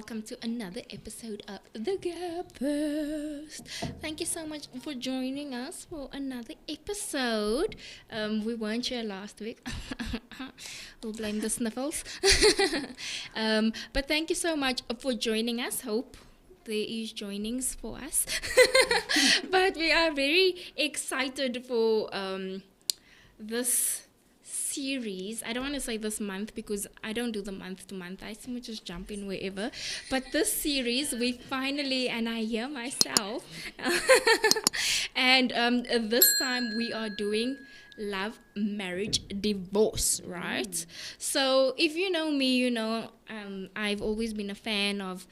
welcome to another episode of the Gabfest. Thank you so much for joining us for another episode. We weren't here last week. We'll blame the sniffles. But thank you so much for joining us. Hope there is joinings for us. But we are very excited for this series. I don't want to say this month because I don't do the month to month. I seem to just jump in wherever. But this series, we finally, and I hear myself, and this time we are doing love, marriage, divorce, right? So if you know me, you know I've always been a fan of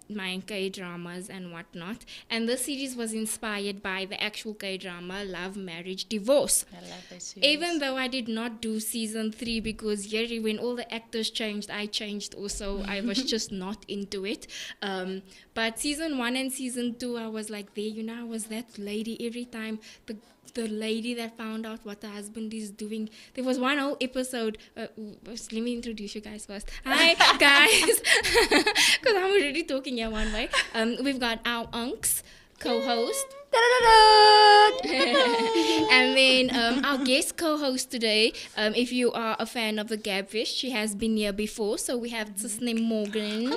my K-dramas and whatnot, and this series was inspired by the actual K-drama Love, Marriage, Divorce. I love that series. Even though I did not do season 3 because when all the actors changed, I changed also. I was just not into it. But season 1 and season 2, I was like there, I was that lady every time the lady that found out what the husband is doing. There was one whole episode. Let me introduce you guys first. Hi, guys. Because I'm already talking here one way. We've got our unks, co-host. And then our guest co-host today, if you are a fan of the Gabfest, she has been here before. So we have Cisne Morgan.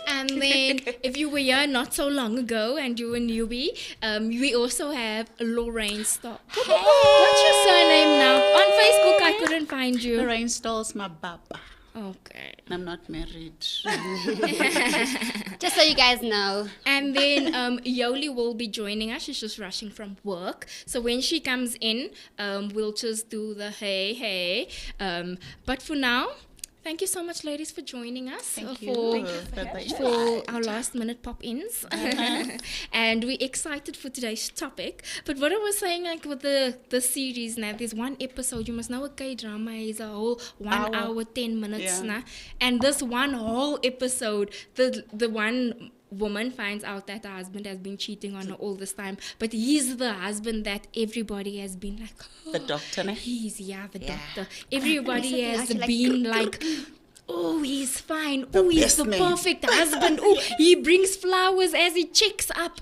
And then, if you were here not so long ago and you were a newbie, we also have Lorraine Stoll. Hey. What's your surname now? On Facebook, I couldn't find you. Lorraine Stoll's my baba. Okay. I'm not married. Just so you guys know. And then Yoli will be joining us. She's just rushing from work. So when she comes in, we'll just do the hey. But for now, thank you so much, ladies, for joining us. Thank for you for our last minute pop-ins. And we're excited for today's topic. But what I was saying, like with the series now, there's one episode, you must know a K-drama is a whole 1 hour 10 minutes. Yeah. And this one whole episode, the one woman finds out that her husband has been cheating on her all this time, but he's the husband that everybody has been like, The doctor, ne? the doctor. Everybody And has something like been like, oh, he's fine. The Oh, he's best the man. perfect husband. Oh, he brings flowers as he checks up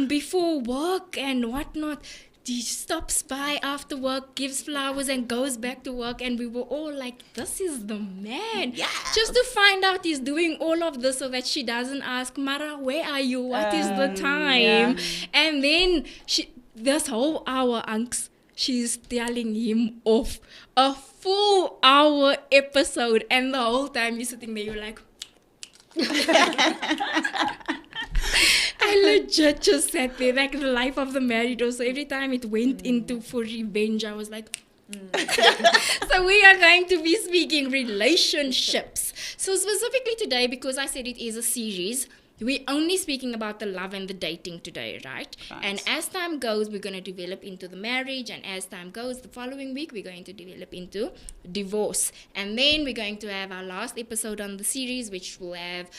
before work and whatnot. He stops by after work, gives flowers, and goes back to work. And we were all like, this is the man. Yeah. Just to find out he's doing all of this so that she doesn't ask, Mara, where are you? What is the time? Yeah. And then this whole hour, Unks, she's telling him off a full hour episode. And the whole time you're sitting there, you're like... I legit just sat there like the life of the married. Also, every time it went into for revenge, I was like, So we are going to be speaking relationships. So specifically today, because I said it is a series, we're only speaking about the love and the dating today, right? And as time goes, we're going to develop into the marriage. And as time goes, the following week, we're going to develop into divorce. And then we're going to have our last episode on the series, which will have...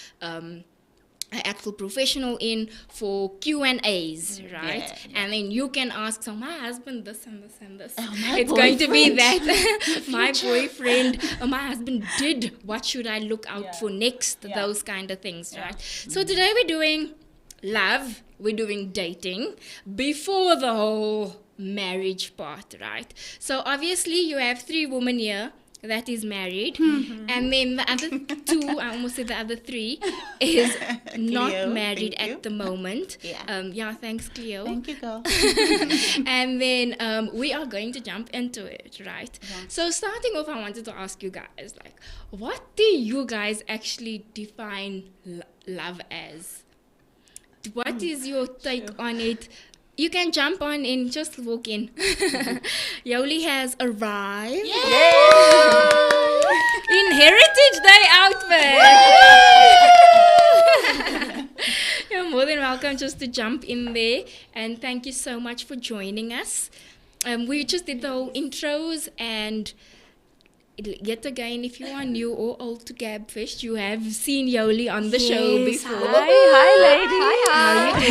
an actual professional in for Q&As, right? Yeah. And then you can ask, so my husband this and this and this. my It's going to be boyfriend. that. My boyfriend, my husband did. What should I look out for next? Those kind of things, right? So today we're doing love. We're doing dating before the whole marriage part, right? So obviously you have 3 women here that is married, and then the other 2, I almost said the other 3, is not Cleo, married thank you. at the moment. Yeah. Thanks, Cleo. Thank you, girl. And then we are going to jump into it, right? So starting off, I wanted to ask you guys, like, what do you guys actually define love as? What is your take on it? You can jump on in, just walk in. Yoli has arrived in Heritage Day outfit. You're more than welcome just to jump in there. And thank you so much for joining us. We just did the whole intros, and yet again, if you are new or old to Gabfest, you have seen Yoli on the show Yes, before. Hi, lady. How you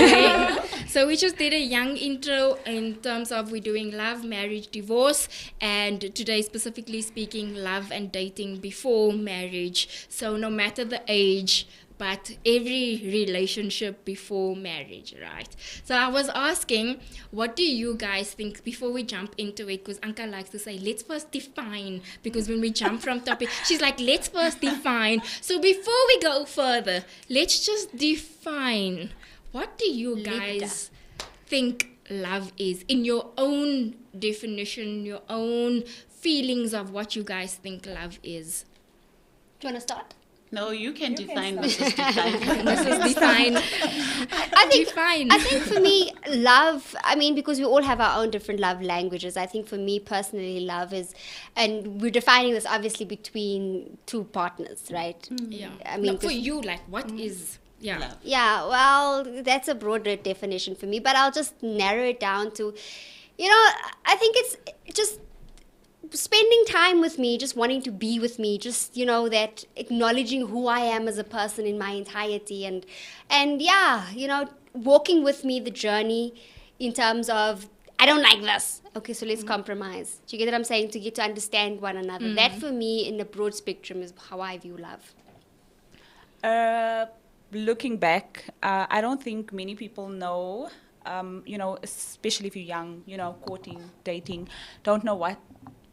doing? So we just did a young intro in terms of we're doing love, marriage, divorce, and today specifically speaking love and dating before marriage. So no matter the age, but every relationship before marriage, right? So I was asking, what do you guys think before we jump into it? Because Anka likes to say, let's first define. Because when we jump from topic, she's like, let's first define. So before we go further, let's just define. What do you guys think love is in your own definition, your own feelings of what you guys think love is? Do you want to start? No, you can define Mrs. Define. Mrs. Define. I think for me, love, I mean, because we all have our own different love languages. I think for me personally, love is, and we're defining this obviously between two partners, right? Yeah. I mean, No, for you, like, what is, yeah. Love. Yeah, well, that's a broader definition for me, but I'll just narrow it down to, I think it's just spending time with me, just wanting to be with me, just, that acknowledging who I am as a person in my entirety and yeah, walking with me the journey in terms of, I don't like this. Okay, so let's compromise. Do you get what I'm saying? To get to understand one another. That for me, in the broad spectrum, is how I view love. Looking back, I don't think many people know, especially if you're young, courting, dating, don't know what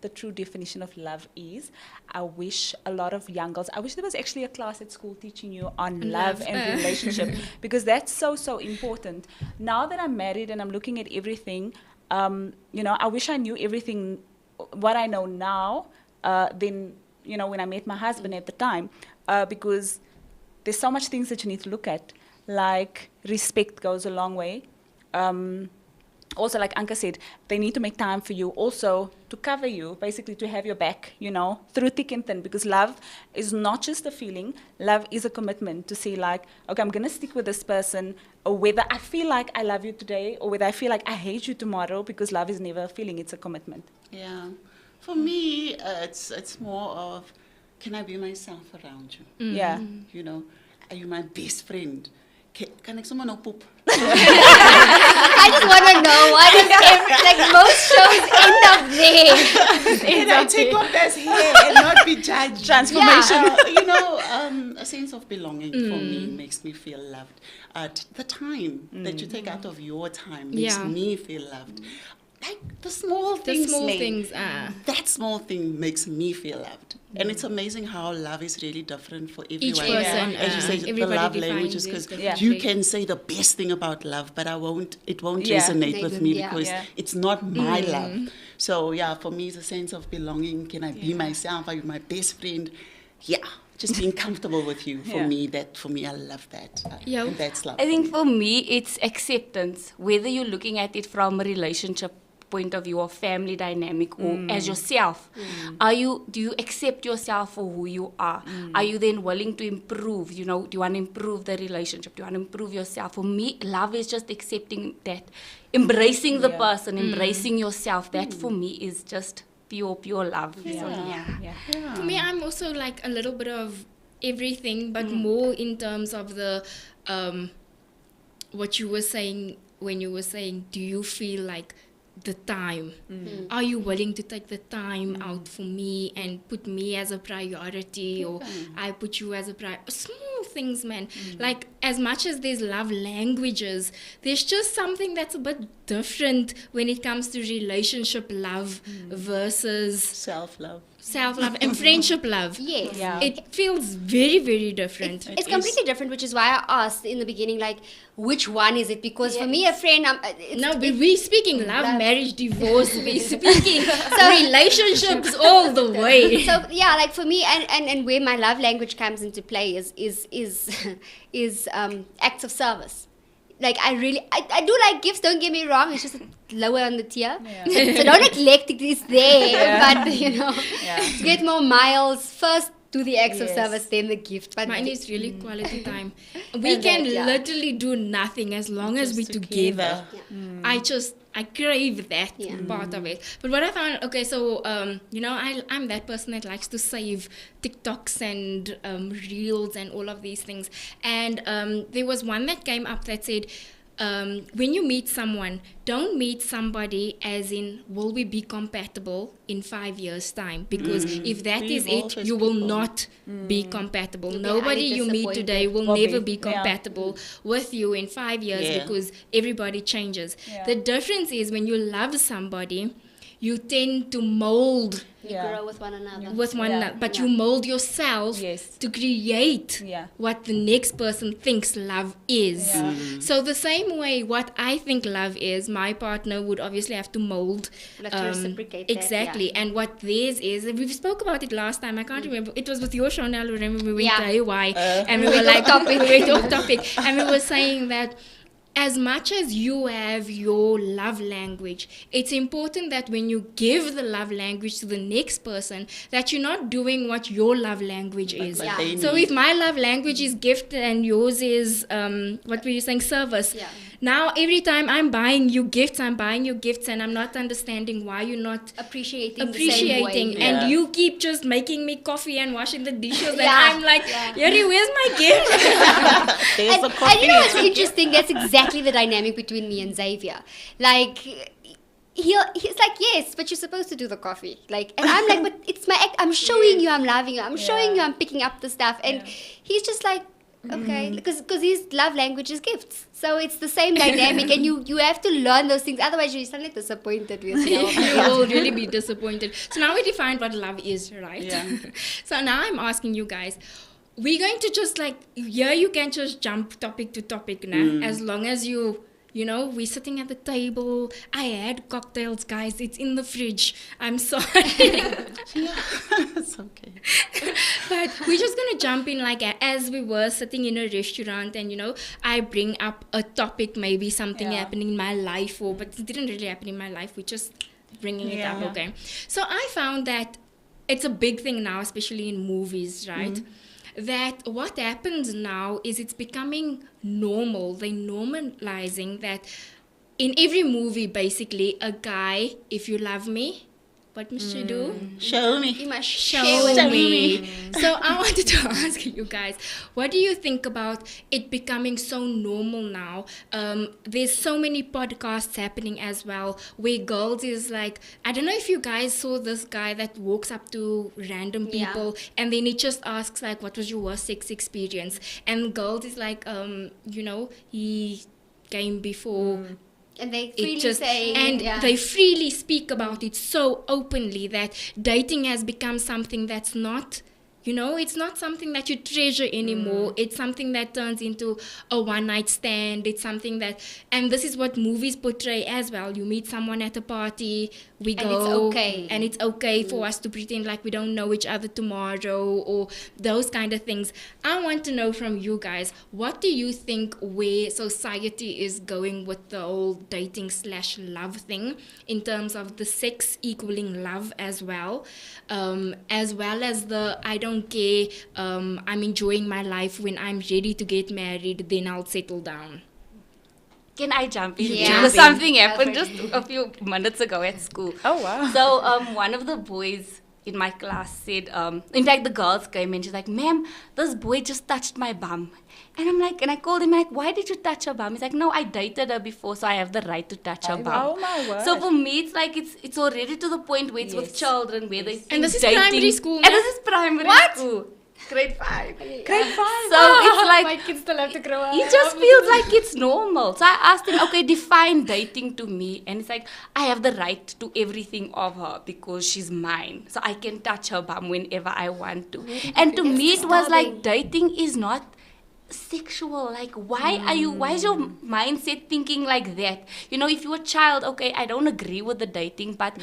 the true definition of love is. I wish a lot of young girls, I wish there was actually a class at school teaching you on love and relationship, because that's so important. Now that I'm married and I'm looking at everything, I wish I knew everything, what I know now, then, when I met my husband at the time, because there's so much things that you need to look at, like respect goes a long way. Also, like Anka said, they need to make time for you also to cover you, basically to have your back, through thick and thin, because love is not just a feeling. Love is a commitment to say like, okay, I'm going to stick with this person, or whether I feel like I love you today or whether I feel like I hate you tomorrow, because love is never a feeling, it's a commitment. Yeah. For me, it's more of, can I be myself around you? Yeah. Are you my best friend? Can I someone no poop? I just want to know what is like most shows end up there. Can I take off this hair and not be judged? Transformation. A sense of belonging for me makes me feel loved. The time that you take out of your time makes me feel loved. Like the small things. That small thing makes me feel loved. And it's amazing how love is really different for everyone. Each person, as you say, the love languages, because you can say the best thing about love, but it won't resonate with me because it's not my love. So for me, it's a sense of belonging. Can I be myself? Are you my best friend? Yeah. Just being comfortable with you. For me, I love that. And that's love. I think for me, it's acceptance. Whether you're looking at it from a relationship point of view or family dynamic or as yourself, do you accept yourself for who you are? Are you then willing to improve? Do you want to improve the relationship? Do you want to improve yourself? For me, love is just accepting that, embracing the person, embracing yourself. That for me is just pure love. For me, I'm also like a little bit of everything, but more in terms of the what you were saying when you were saying, do you feel like the time? Are you willing to take the time out for me and put me as a priority, or I put you as a priority? Small things, man. Like, as much as there's love languages, there's just something that's a bit different when it comes to relationship love versus self-love and friendship love. Yes. Yeah. It feels very, very different. It's completely different, which is why I asked in the beginning, like, which one is it? Because for me, a friend, we're speaking love, marriage, divorce. We're speaking relationships all the way. So like for me, and where my love language comes into play is acts of service. Like I do like gifts, don't get me wrong, it's just lower on the tier. So don't neglect it, it's there. But to get more miles, first do the acts of service, then the gift. But mine is really quality time. We can literally do nothing as long as we're together. I crave that part of it. But what I found, okay, so, I'm that person that likes to save TikToks and reels and all of these things. And there was one that came up that said, when you meet someone, don't meet somebody as in, will we be compatible in 5 years' time? Because if that is it, you will not be compatible. Nobody you meet today will never be compatible with you in 5 years because everybody changes. The difference is when you love somebody, you tend to mold. You grow with one another. But you mold yourself to create what the next person thinks love is. So the same way what I think love is, my partner would obviously have to mold. We'll have to reciprocate exactly. that, And what theirs is, we spoke about it last time, I can't remember. It was with your show, now remember we went to AY and we were like, we went off topic. And we were saying that as much as you have your love language, it's important that when you give the love language to the next person, that you're not doing what your love language is. So if my love language is gift and yours is, what were you saying, service. Now every time I'm buying you gifts and I'm not understanding why you're not appreciating the same way. And you keep just making me coffee and washing the dishes and I'm like, Yuri, where's my gift? And you know what's interesting? That's exactly the dynamic between me and Xavier. Like, he's like, yes, but you're supposed to do the coffee. Like, and I'm like, but it's my act. I'm showing you I'm loving you. I'm showing you I'm picking up the stuff. And he's just like, okay, because his love language is gifts. So it's the same dynamic, and you have to learn those things. Otherwise, you're suddenly disappointed with you will really be disappointed. So now we defined what love is, right? So now I'm asking you guys, we're going to just you can just jump topic to topic now, as long as we're sitting at the table. I had cocktails, guys. It's in the fridge. I'm sorry. It's okay. But we're just going to jump in as we were sitting in a restaurant and, I bring up a topic, maybe something happening in my life, but it didn't really happen in my life. We're just bringing it up, okay? So I found that it's a big thing now, especially in movies, right? That what happens now is it's becoming normal. They're normalizing that in every movie, basically, a guy, if you love me, what must you do? Show me. You must show me. So I wanted to ask you guys, what do you think about it becoming so normal now? There's so many podcasts happening as well where girls is like, I don't know if you guys saw this guy that walks up to random people and then he just asks like, what was your worst sex experience? And girls is like, he came before... And they freely they freely speak about it so openly that dating has become something that's not, it's not something that you treasure anymore. It's something that turns into a one-night stand. It's something that, and this is what movies portray as well. You meet someone at a party, and it's okay for us to pretend like we don't know each other tomorrow or those kind of things. I want to know from you guys, what do you think where society is going with the whole dating/love thing in terms of the sex equaling love as well as the I don't care, I'm enjoying my life, when I'm ready to get married, then I'll settle down. Can I jump in? Yeah. Something happened just a few minutes ago at school. Oh, wow. So one of the boys in my class said, in fact, the girls came and she's like, ma'am, this boy just touched my bum. And I'm like, and I called him like, why did you touch her bum? He's like, no, I dated her before, so I have the right to touch her bum. Oh my word. So for me, it's like, it's already to the point where it's with children, where they and this is dating. Primary school. And this is primary school. Grade 5. Grade 5. So it's like, my kids still have to grow up. he just feels like it's normal. So I asked him, okay, define dating to me. And it's like, I have the right to everything of her because she's mine. So I can touch her bum whenever I want to. And to me, it was like, dating is not sexual. Like, why is your mindset thinking like that? If you're a child, okay, I don't agree with the dating, but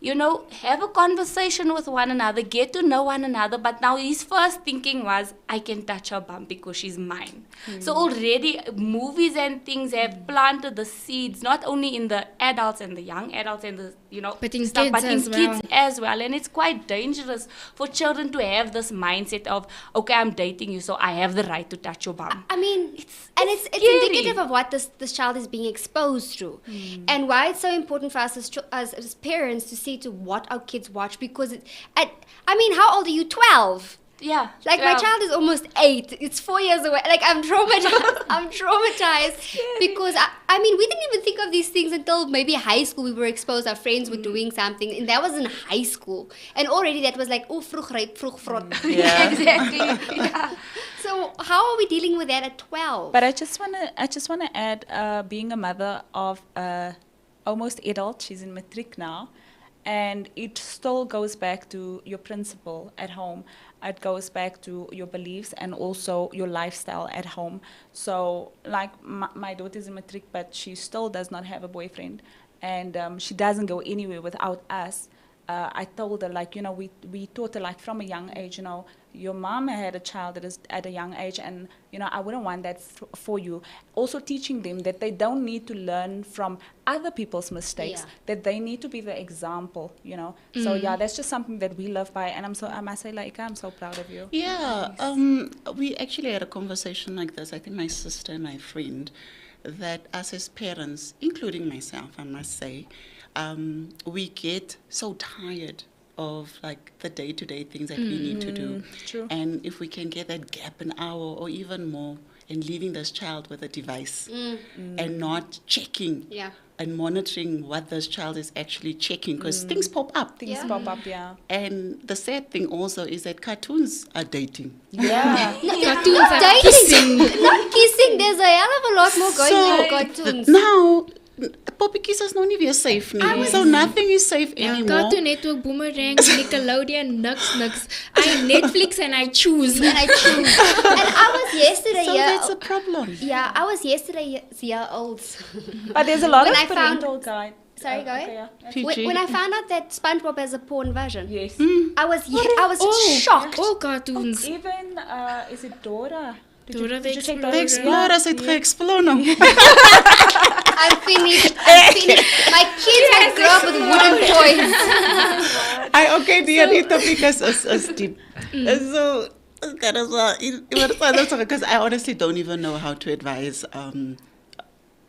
have a conversation with one another, get to know one another. But now his first thinking was, I can touch her bum because she's mine. So already movies and things have planted the seeds, not only in the adults and the young adults and the, but in stuff, but in kids kids as well. And it's quite dangerous for children to have this mindset of, okay, I'm dating you, so I have the right to touch your bum. I mean, it's indicative of what this child is being exposed to, and why it's so important for us as parents to see to what our kids watch. Because how old are you? 12. Yeah. Like, my child is almost 8. It's 4 years away. Like, I'm traumatized. I'm traumatized because we didn't even think of these things until maybe high school. We were exposed. Our friends were doing something, and that was in high school. And already that was like, oh, vroeg rijp, vroeg vrot. Yeah. Exactly. Yeah. So how are we dealing with that at 12? But I just wanna add, being a mother of almost adult, she's in matric now, and it still goes back to your principle at home. It goes back to your beliefs and also your lifestyle at home. So, like, my daughter's in matric, but she still does not have a boyfriend, and she doesn't go anywhere without us. I told her, like, we taught her, like, from a young age, your mom had a child that is at a young age, and, I wouldn't want that for you. Also teaching them that they don't need to learn from other people's mistakes, that they need to be the example, So, yeah, that's just something that we live by, and I must say, like, I'm so proud of you. Yeah, we actually had a conversation like this, I think my sister and my friend, that us as parents, including myself, I must say, we get so tired of, like, the day-to-day things that we need to do. True. And if we can get that gap an hour or even more in leaving this child with a device and not checking and monitoring what this child is actually checking, because things pop up. Things pop up, yeah. And the sad thing also is that cartoons are dating. Yeah. Cartoons are kissing. Not kissing. There's a hell of a lot more going on in cartoons. Now, Poppy Kisses no nie weer safe nie. So nothing is safe anymore. Cartoon Network, Boomerang, Nickelodeon, nux. I Netflix and I choose. And I was yesterday So that's a problem. Yeah, I was yesterday year old. But there's a lot When of I found- parental guide. Sorry, go okay, ahead. yeah. PG. When I found out that SpongeBob has a porn version, Yes. I was shocked. All cartoons. Even, is it Dora? Dora the check Explorer. The Explorers het ge-explore nou. I'm finished. My kids will grow up with wooden toys. Okay, die topic is deep. So, because I honestly don't even know how to advise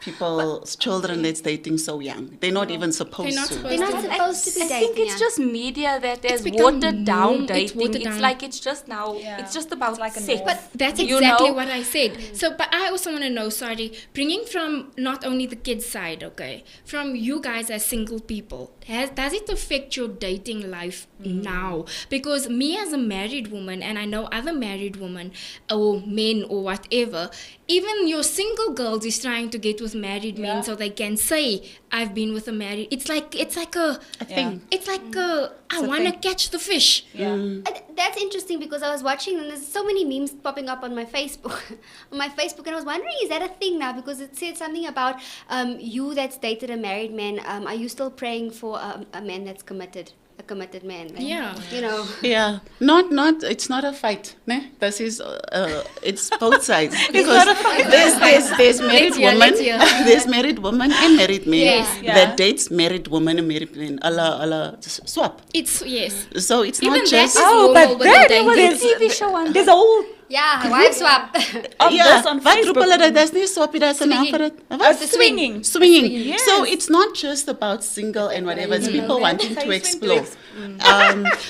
people's children that's dating so young. They're not even supposed to. They're not supposed to be I dating. think it's just media that has become watered down norm. It's dating. watered down. Like it's just now, it's just about like a sex. norm. But That's you exactly know? what I said. So, but I also want to know, sorry, bringing from not only the kids' side, okay, from you guys as single people, does it affect your dating life now? Because me as a married woman, and I know other married women or men or whatever, even your single girls is trying to get with married men so they can say, I've been with a married. It's like a thing. It's like I want to catch the fish. Yeah. That's interesting because I was watching and there's so many memes popping up on my Facebook, and I was wondering, is that a thing now? Because it said something about you that's dated a married man. Are you still praying for a man that's committed? A committed man. Like, Yeah. You know. Yeah, not. It's not a fight. Ne? This is. It's both sides. Because there's married women. Let's hear. There's married women and married men Yes. Yeah. that dates married women and married men. Allah swap. It's yes. So it's Even not that just. is Oh, normal but with the then dating. TV show on There's a whole Yeah, wife swap. of Ja, this on wat roep Facebook. hulle dat? Dis nie swap, dis 'n naam vir dit. Wat? Swinging. Swinging. Yes. So it's not just about single and whatever. It's people wanting to explore.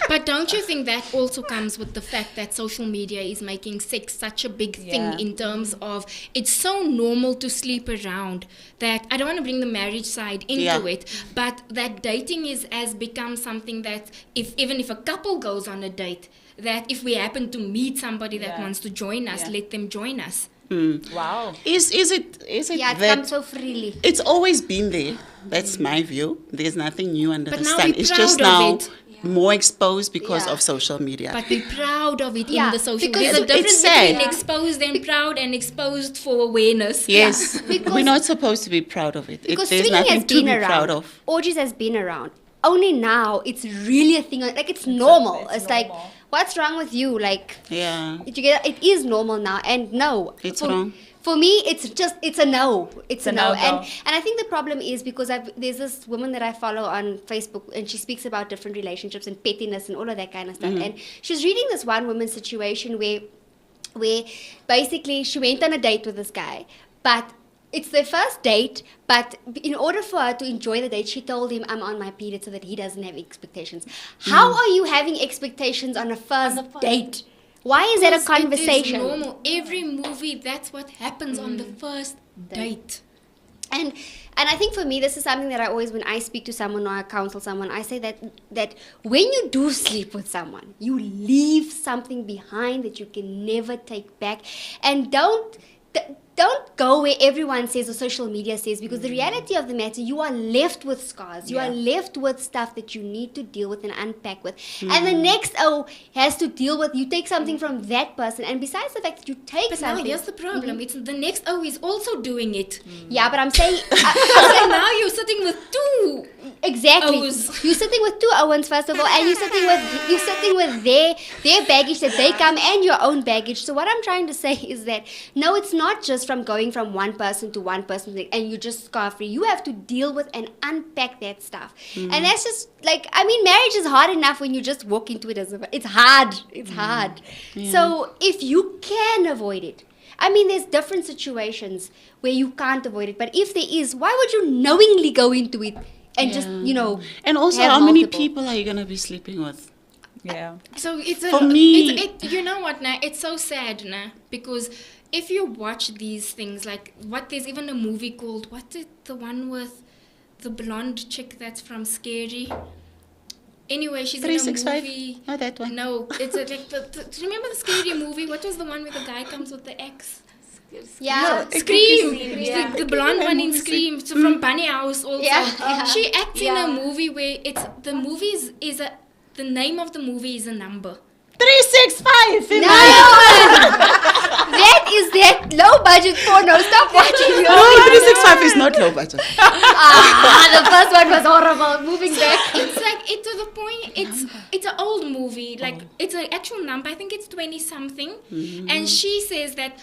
But don't you think that also comes with the fact that social media is making sex such a big thing Yeah. in terms of it's so normal to sleep around that I don't want to bring the marriage side into Yeah. it, but that dating has become something that even if a couple goes on a date, that if we happen to meet somebody that Yeah. wants to join us, Yeah. let them join us. Wow. Is it Yeah, it that comes so freely. it's always been there? That's my view. There's nothing new under But the now sun. we're It's just proud of now it. more exposed because Yeah. of social media. But be proud of it Yeah, in the social because media. There's a it's difference sad. between exposed and proud and exposed for awareness. Yes, because- we're not supposed to be proud of it. Because There's swinging has nothing to been be around. proud of. Orgies has been around. only now it's really a thing. Like it's normal. It's like, what's wrong with you? Like, yeah, it is normal now. And no, it's wrong. For me, it's a no. It's a no. no-go. And I think the problem is because there's this woman that I follow on Facebook, and she speaks about different relationships and pettiness and all of that kind of stuff. And she's reading this one woman's situation where basically she went on a date with this guy, but it's their first date, but in order for her to enjoy the date, she told him, I'm on my period, so that he doesn't have expectations. How are you having expectations on a first date? Why is that a conversation? It is normal. Every movie, that's what happens on the first date. And I think for me, this is something that I always, when I speak to someone or I counsel someone, I say that when you do sleep with someone, you leave something behind that you can never take back. And don't go where everyone says or social media says, because the reality of the matter, you are left with scars. You are left with stuff that you need to deal with and unpack with. And the next has to deal with, you take something from that person. And besides the fact that you take something. But now here's the problem. It's the next is also doing it. Yeah, but I'm saying. So now you're sitting with two. Exactly. O's. You're sitting with two Owens, first of all, and you're sitting with their baggage that they come and your own baggage. So what I'm trying to say is that no, it's not just from going from one person to one person and you just scar-free. You have to deal with and unpack that stuff. And that's just like, I mean, marriage is hard enough when you just walk into it it's hard. It's hard. Yeah. So if you can avoid it, I mean, there's different situations where you can't avoid it, but if there is, why would you knowingly go into it and just, and also, how many people are you going to be sleeping with? Yeah. So For me, you know what, nah? It's so sad, nah? Because if you watch these things, like there's even a movie called, the one with the blonde chick that's from Scary? Anyway, she's in a 365? movie. Not that one. No, it's like, do you remember the Scary movie? What was the one where the guy comes with the ex? Yeah. Scream. Yeah. The blonde one in Scream. So from Bunny House also. Yeah. She acts in a movie where the name of the movie is a number. 365! No! that low budget porno. Stop watching. No, 365 is not low budget. The first one was horrible. Moving back. It's to the point, it's an old movie, like it's an actual number, I think it's 20 something, and she says that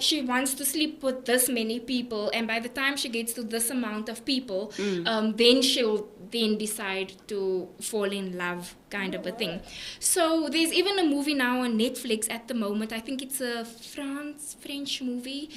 she wants to sleep with this many people, and by the time she gets to this amount of people, then she'll decide to fall in love, kind of a thing. So there's even a movie now on Netflix at the moment, I think it's a French movie,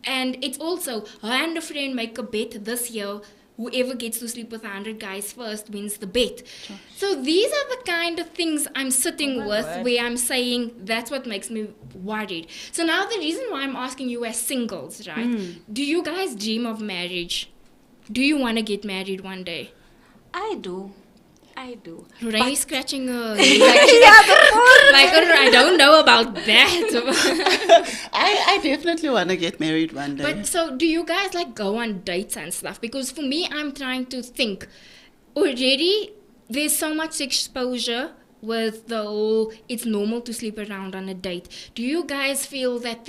and it's also her and a friend make a bet this year. Whoever gets to sleep with 100 guys first wins the bet. Sure. So these are the kind of things I'm sitting with where I'm saying that's what makes me worried. So now the reason why I'm asking you as singles, right? Do you guys dream of marriage? Do you want to get married one day? I do. Lorraine is scratching her. I don't know about that. I definitely want to get married one day. But so do you guys go on dates and stuff? Because for me, I'm trying to think. Already, there's so much exposure with the whole, it's normal to sleep around on a date. Do you guys feel that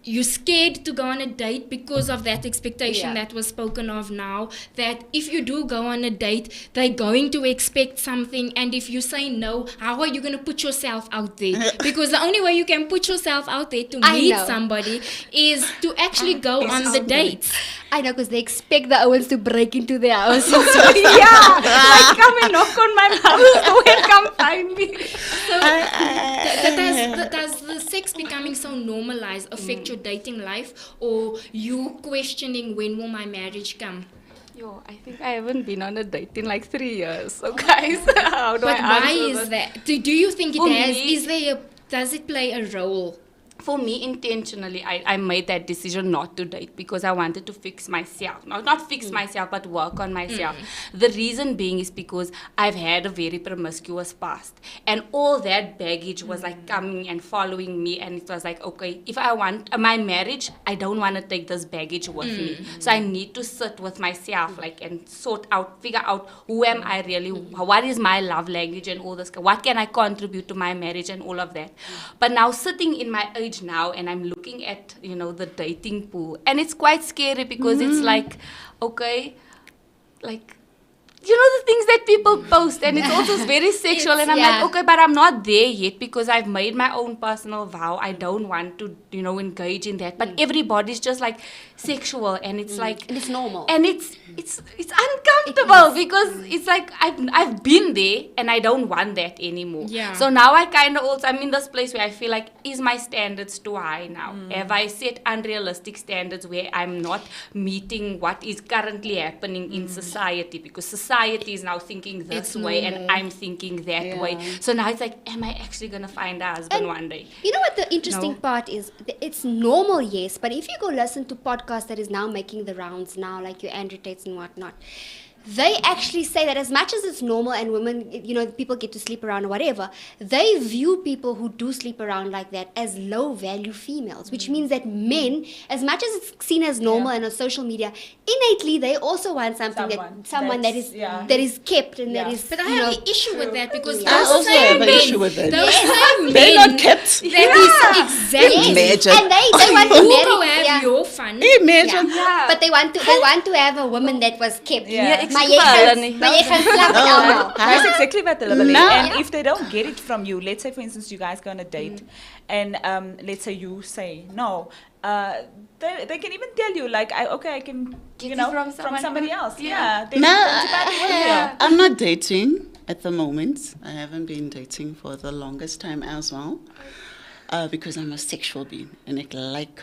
you're scared to go on a date because of that expectation that was spoken of now, that if you do go on a date, they're going to expect something, and if you say no, how are you going to put yourself out there? Because the only way you can put yourself out there to meet somebody is to actually go on the dates. I know, because they expect the Owens to break into their house. Come and knock on my house door and come find me. So does the sex becoming so normalized affect your dating life, or you questioning when will my marriage come? I think I haven't been on a date in 3 years. So guys, how do I answer why is that? Do you think does it play a role? For me, intentionally, I made that decision not to date because I wanted to fix myself. Not fix myself, but work on myself. The reason being is because I've had a very promiscuous past. And all that baggage was coming and following me. And it was okay, if I want my marriage, I don't want to take this baggage with me. So I need to sit with myself and figure out who am I really, what is my love language and all this. What can I contribute to my marriage and all of that. But now sitting in my age now and I'm looking at the dating pool, and it's quite scary because it's okay, you know, the things that people post, and it's also very sexual, and I'm like, okay, but I'm not there yet because I've made my own personal vow. I don't want to, you know, engage in that. But everybody's just like sexual, and it's like, and it's normal, and it's uncomfortable because it's like I've been there, and I don't want that anymore. Yeah. So now I kind of also, I'm in this place where I feel like, is my standards too high now? Have I set unrealistic standards where I'm not meeting what is currently happening in society, because society is now thinking this way and I'm thinking that way. So now it's like, am I actually going to find a husband one day? You know what the interesting part is? It's normal, yes, but if you go listen to podcasts that is now making the rounds now, like your Andrew Tates and whatnot, they actually say that as much as it's normal and women, you know, people get to sleep around or whatever, they view people who do sleep around like that as low value females, which means that men, as much as it's seen as normal and on social media, innately they also want someone that is kept and that is. But I have an issue with that because I also have an issue with that. Those same They're men, not kept. that is exactly. Imagine. And they want to You go marry. have your fun. Imagine. But they want to have a woman that was kept. Maar jy gaan slap met almal. That's exactly what the level is. No. And if they don't get it from you, let's say for instance you guys go on a date and let's say you say no, they can even tell you like, I can Get you it know from somebody else. Yeah. They No, don't buy it with you. I'm not dating at the moment. I haven't been dating for the longest time as well, because I'm a sexual being and I like.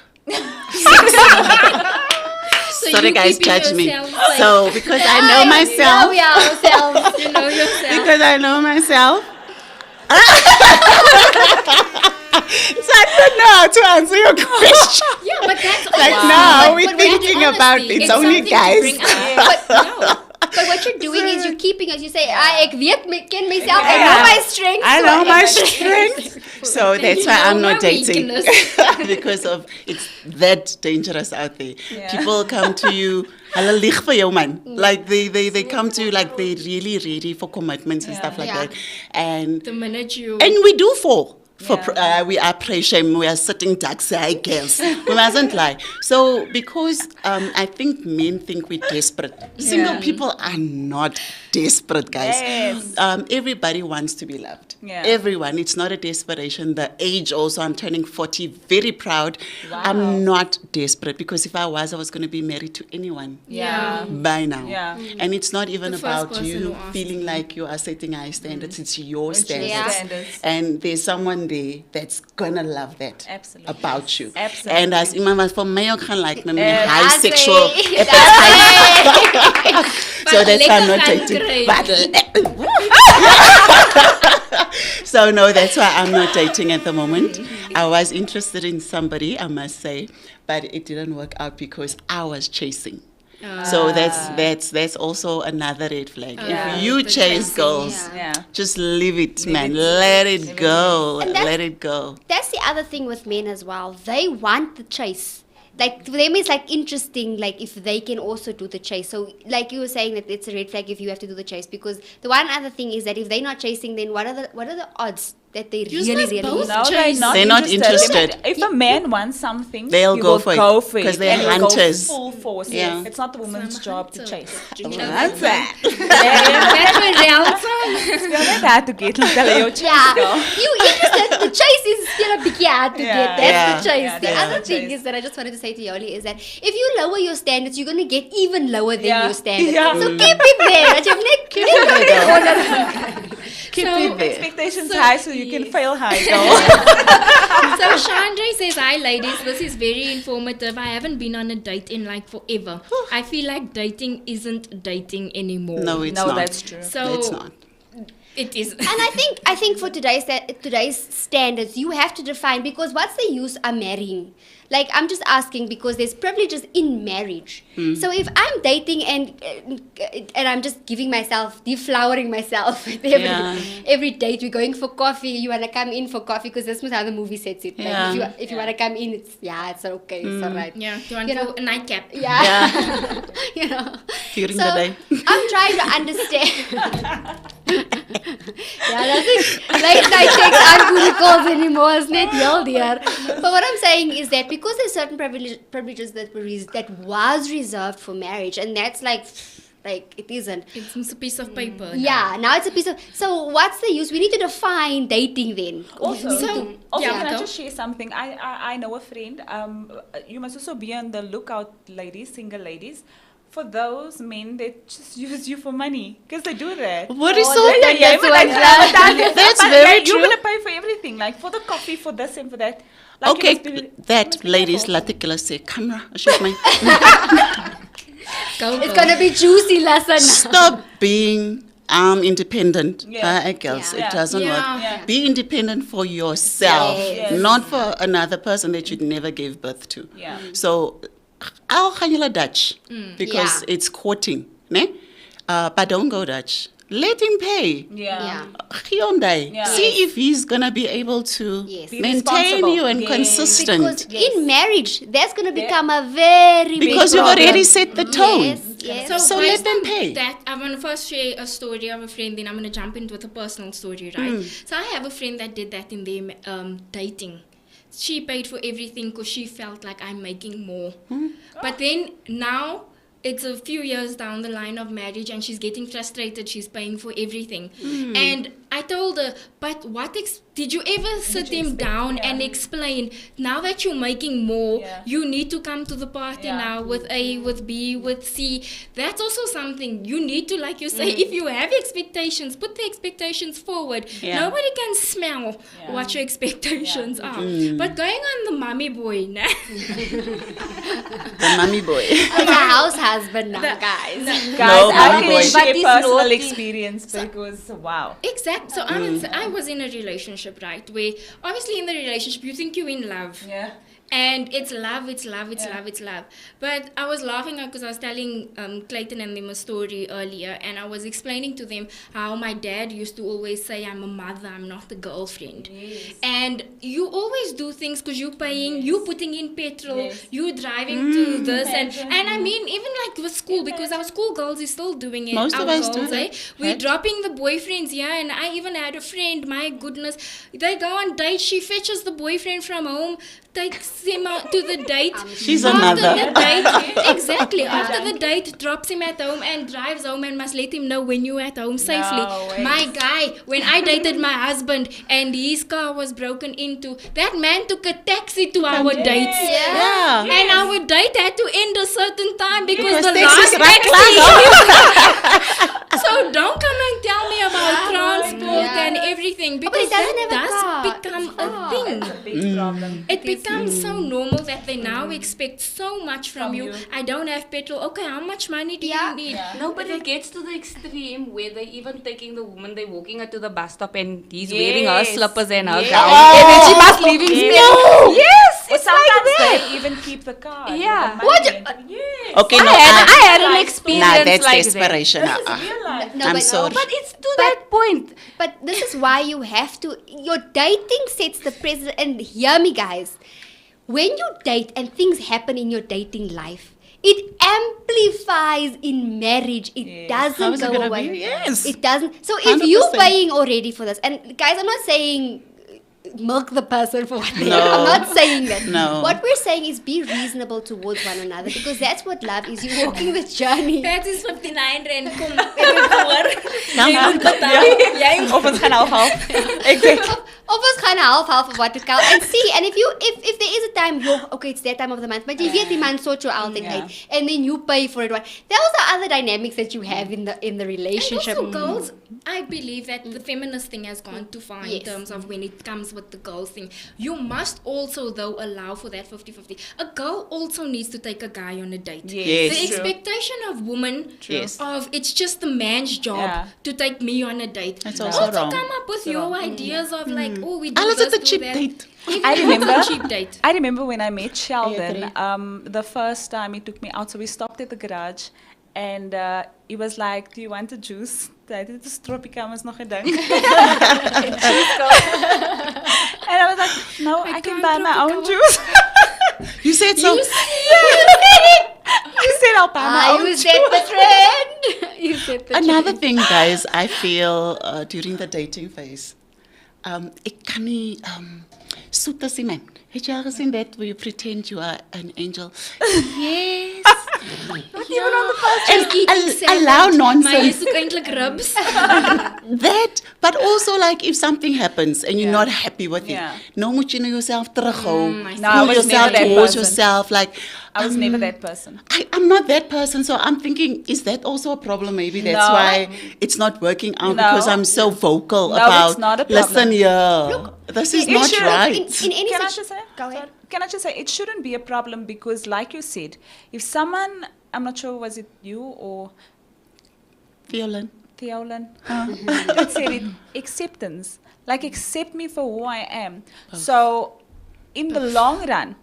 So Sorry you guys, keeping judge me. yourself like- So because I know myself, We are ourselves. You know yourself. because I know myself. So I don't know how to answer your question. Yeah, but that's Like awesome. now we're But when thinking honesty, about it's only something to guys. bring up. But what you're doing is you're keeping us. You say, ek ken myself. I know my strengths. I so know my ek- strength. So that's you why know I'm my not dating. weakness. Because of it's that dangerous out there. People come to you, hulle lieg vir jou man. Like they come to you like they really ready for commitments and stuff like Yeah. that. And The minute you we do fall. We are prey shame, we are sitting ducks, I guess. We mustn't lie. So, because I think men think we're desperate. Single people are not desperate, guys. Yes. Everybody wants to be loved. Yeah. Everyone. It's not a desperation. The age also, I'm turning 40, very proud. I'm not desperate because if I was going to be married to anyone. Yeah. By now. Yeah. And it's not even The first about person you who asked feeling like you are setting high standards. It's your standards. Yeah. Standards. And there's someone there that's gonna love that Absolutely. about you. Absolutely. And as iemand wat van my ook gaan like my Yes. high I sexual say. appetite. So that's why I'm not lekker dating. gaan But so no, that's why I'm not dating at the moment. I was interested in somebody, I must say, but it didn't work out because I was chasing. So that's also another red flag. Yeah. If you The chase chasing, girls, Yeah. just leave it, Leave man. it. Let it go. And that's- Let it go. That's the other thing with men as well. They want the chase. Like, to them it's like interesting, like if they can also do the chase. So like you were saying that it's a red flag if you have to do the chase, because the one other thing is that if they're not chasing, then what are the odds that they You really both No, chase. They're not interested. If a man wants something, They'll he go will for it, go for it 'cause they're and he'll hunters. Go full force. Yeah. It's not the woman's Some job to hunter. chase. You know, That's that. That's what they also. You're not hard to get. Tell her your chase, Yeah, girl. you interested? The chase is still a big hard to Yeah. get. That's Yeah. the chase. Yeah, The that's other the thing chase. is that I just wanted to say to Yoli is that if you lower your standards, you're gonna get even lower than Yeah. your standards. Yeah. So keep it there. Dat jy net keep Keep So- it there. Expectations high so you can fail high, girl. So Chandra says, hi ladies, this is very informative. I haven't been on a date in like forever. I feel like dating isn't dating anymore. No, it's No, not. that's true. So It's not. it is. And I think for today's standards, you have to define, because what's the use of marrying? Like, I'm just asking because there's privileges in marriage. So if I'm dating and I'm just giving myself, deflowering myself every date, we're going for coffee, you want to come in for coffee, because that's how the movie sets it. Like, Yeah. if you want to come in, it's okay, it's all right. Yeah, you want You know- a nightcap. Yeah. You know. During So the day. I'm trying to understand. Yeah, that's it. Late night checks aren't booty calls anymore. It's not yelled here. But what I'm saying is that because there's certain privileges that was reserved for marriage, and that's like Like, it isn't. It's a piece of paper. Yeah, now it's a piece of... So what's the use? We need to define dating then. Also, We need to- can I just share something? I know a friend. You must also be on the lookout, ladies, single ladies, for those men that just use you for money, because they do that. What is so? That's very true. You're gonna pay for everything, like for the coffee, for this and for that. Like, Okay, that ladies, latikula say camera. Shoot my. It's gonna be juicy lesson. Stop being independent, girls. Yeah. It doesn't Yeah. work. Yeah. Be independent for yourself, Yes. not for another person that you never gave birth to. Yeah. So, I'll Dutch because Yeah. it's courting, ne? But don't go Dutch. Let him pay. Yeah. Hyundai. Yeah. See if he's gonna be able to Yes. Be maintain responsible. you and Yes. consistent. Because in marriage, that's gonna become a very big Because you've problem. already set the tone. Yes, yes. So based let them on pay. That I want to first share a story of a friend, then I'm going to jump into with a personal story, right? So I have a friend that did that in their dating. She paid for everything because she felt like I'm making more. But then now it's a few years down the line of marriage and she's getting frustrated. She's paying for everything. And I told her, but what did you ever sit him down and explain, now that you're making more, you need to come to the party now with A, with B, with C. That's also something you need to, like you say, if you have expectations, put the expectations forward. Yeah. Nobody can smell what your expectations are. But going on the mommy boy, nah? The mummy boy. I'm a house husband now, guys. Guys, No, I mommy can boy. share But it's personal naughty. experience because wow. Exactly. So I was in a relationship, right, where obviously in the relationship you think you're in love. Yeah. And it's love, it's love, it's love, it's love. But I was laughing because I was telling Clayton and them a story earlier, and I was explaining to them how my dad used to always say, I'm a mother, I'm not a girlfriend. Yes. And you always do things because you're paying, you're putting in petrol, Yes. you're driving to this. And I mean, even like with school, because our school girls is still doing it. Most our of us do girls, that. We're Right. dropping the boyfriends here, and I even had a friend, my goodness, they go on dates, she fetches the boyfriend from home, takes him out to the date. She's a After mother. the date, exactly. After the date, drops him at home and drives home and must let him know when you're at home safely. way. My guy, when I dated my husband and his car was broken into, that man took a taxi to our dates. Yeah. And our date had to end a certain time because the taxis last raak taxi. So don't come and tell me about transport and everything, but because he doesn't that have a car. does become a thing. It's a big problem. It becomes so normal that they now expect so much from you. I don't have petrol. Okay, how much money do you need? No, but it gets to the extreme where they're even taking the woman, they're walking her to the bus stop and he's wearing her slippers and her gown. And then she must leave him space. Yes, Or it's sometimes like that. they even keep the car. Yeah. What? What? Yes. Okay, no, I had an experience nah, that's like that. desperation. Real life. No, I'm but sorry. But it's to that point. But this is why you have to. Your dating sets the precedent. And hear me, guys. When you date and things happen in your dating life, it amplifies in marriage. It How doesn't is it go gonna away. be? Yes. It doesn't. So if you're 100%. paying already for this, and guys, I'm not saying milk the person for what they No. are. I'm not saying that. No. What we're saying is be reasonable towards one another, because that's what love is. You're walking the journey. That is 59 rand. Kom, Of ons gaan half. Exactly. Of ons gaan half of wat het kan. And see, and if there is a time, okay, it's that time of the month, but you get the man sort you out and then you pay for it. Those are other dynamics that you have in the relationship. And also girls, I believe that the feminist thing has gone too far in Yes. terms of when it comes with the girls thing. You must also, though, allow for that 50-50. A girl also needs to take a guy on a date. Yes. The True. expectation of women Yes. of it's just the man's job to take me on a date. That's also wrong. come up with your ideas of like, oh, we do Alles this, is a do cheap that. date. Even I if it's remember- a cheap date. I remember when I met Sheldon, agree. the first time he took me out, so we stopped at the garage and he was like, do you want a juice? Dit is tropicamas nog 'n ding. And I was like, no, I can can't buy my own Tropicana. juice. You said so. You said I'll buy my own You juice. said the trend. You said the Another thing, guys, I feel during the dating phase, ek kan nie soet as die man. Het jy al gesien that where you pretend you are an angel? Yes. Not even on the first and allow Maar jy nonsense. soek eintlik ribs. That, but also like if something happens and you're Yeah. not happy with Yeah. it, no moet jy nou yourself terughou. I see. No, I Pull was yourself never that towards person. yourself. Like, I was never that person. I'm not that person, so I'm thinking, is that also a problem? Maybe that's No. why it's not working out No. because I'm so vocal No, about. it's not a problem. Listen here, this is it not should- right. In any Can I situ- just say? Go ahead. Sorry. Can I just say it shouldn't be a problem because, like you said, if someone, I'm not sure, was it you or Violin. Theolin that said it, acceptance. Like, accept me for who I am. So, in the long run,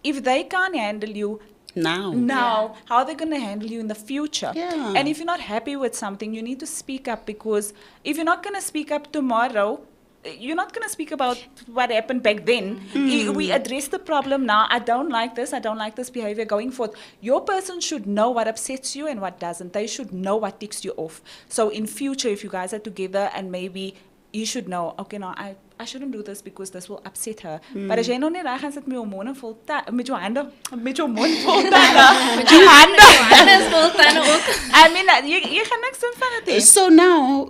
if they can't handle you Now. how are they going to handle you in the future? Yeah. And if you're not happy with something, you need to speak up, because if you're not going to speak up tomorrow, you're not going to speak about what happened back then. We address the problem now. I don't like this behavior going forth. Your person should know what upsets you and what doesn't. They should know what ticks you off. So in future, if you guys are together, and maybe you should know, okay, no, I shouldn't do this because this will upset her. But as jy nou net reg gaan sit met jou mond vol met jou hande, met jou mond vol tande. Die hande. Hannes wil tande ook. I mean, jy gaan niks doen van dit. So now,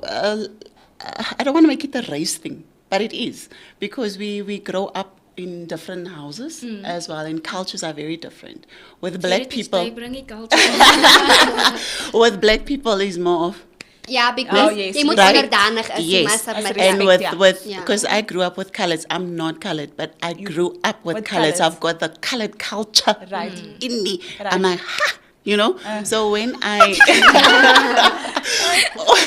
I don't want to make it a race thing, but it is because we grow up in different houses as well, and cultures are very different. With black people, with black people is more of. Yeah, because yes, jy moet right. onderdanig is, jy Yes, must submit. and respect, with yeah. because I grew up with colors. I'm not colored, but I grew up with with colors. colours. I've got the colored culture Right. in me. Right. I'm like, ha, you know. So when I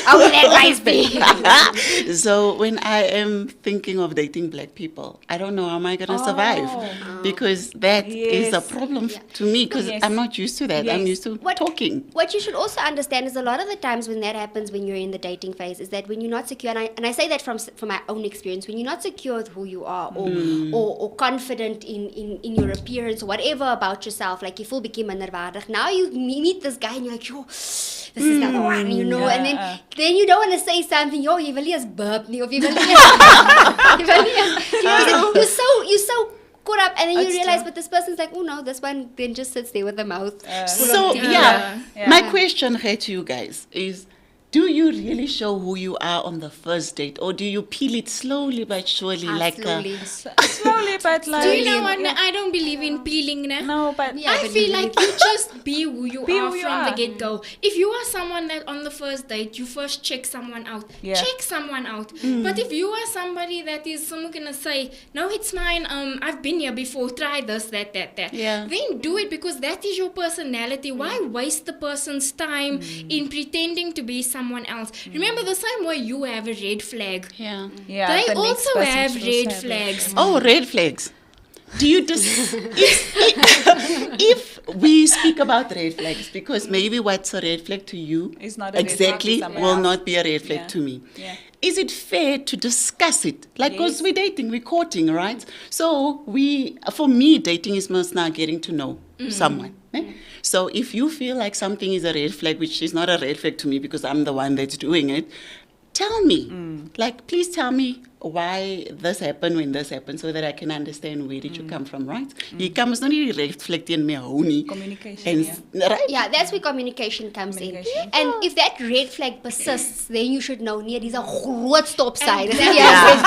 I will advise me. so when I am thinking of dating black people, I don't know how am I gonna survive because that is a Yes. problem to me because Yes. I'm not used to that. I'm Yes. used to What- talking. What you should also understand is a lot of the times when that happens when you're in the dating phase is that when you're not secure, and I say that from my own experience, when you're not secure with who you are or confident in your appearance or whatever about yourself, like you feel became minderwaardig. Now you meet this guy and you're like, yo, this is the one, you know, and then you don't want to say something, yo, you really as burp nie, of you really you're so caught up, and then you That's realize, true. but this person's like, oh no, this one then just sits there with the mouth. So Yeah. my question here to you guys is, do you really show who you are on the first date, or do you peel it slowly but surely, like Slowly. Slowly, but like. Do you know what? I don't believe in peeling. Nah. No, but Yeah, I but feel you like you just be who you Be are who you from the are. get-go. If you are someone that on the first date, you first check someone out. Yeah. Check someone out. But if you are somebody that is someone gonna say, no, it's mine, I've been here before, try this, that. Yeah. Then do it, because that is your personality. Why waste the person's time in pretending to be someone else? Remember, the same way you have a red flag, yeah. yeah, they the next also person have should red also have it. flags. Oh, red flags. Do you if we speak about red flags, because maybe what's a red flag to you It's not a red flag to exactly someone will else. not be a red flag Yeah. to me. Yeah. Is it fair to discuss it? Like, because Yes. we're dating, we're courting, right? So for me, dating is most now getting to know someone. Eh? So if you feel like something is a red flag, which is not a red flag to me because I'm the one that's doing it, tell me. Like, please tell me why this happened when this happened, so that I can understand where did you come from, right? You come is not really reflecting me honey. Communication, Right? Yeah, that's where communication comes in. Communication. And if that red flag persists, then you should know, nee, dis 'n groot stop sign. And Yeah.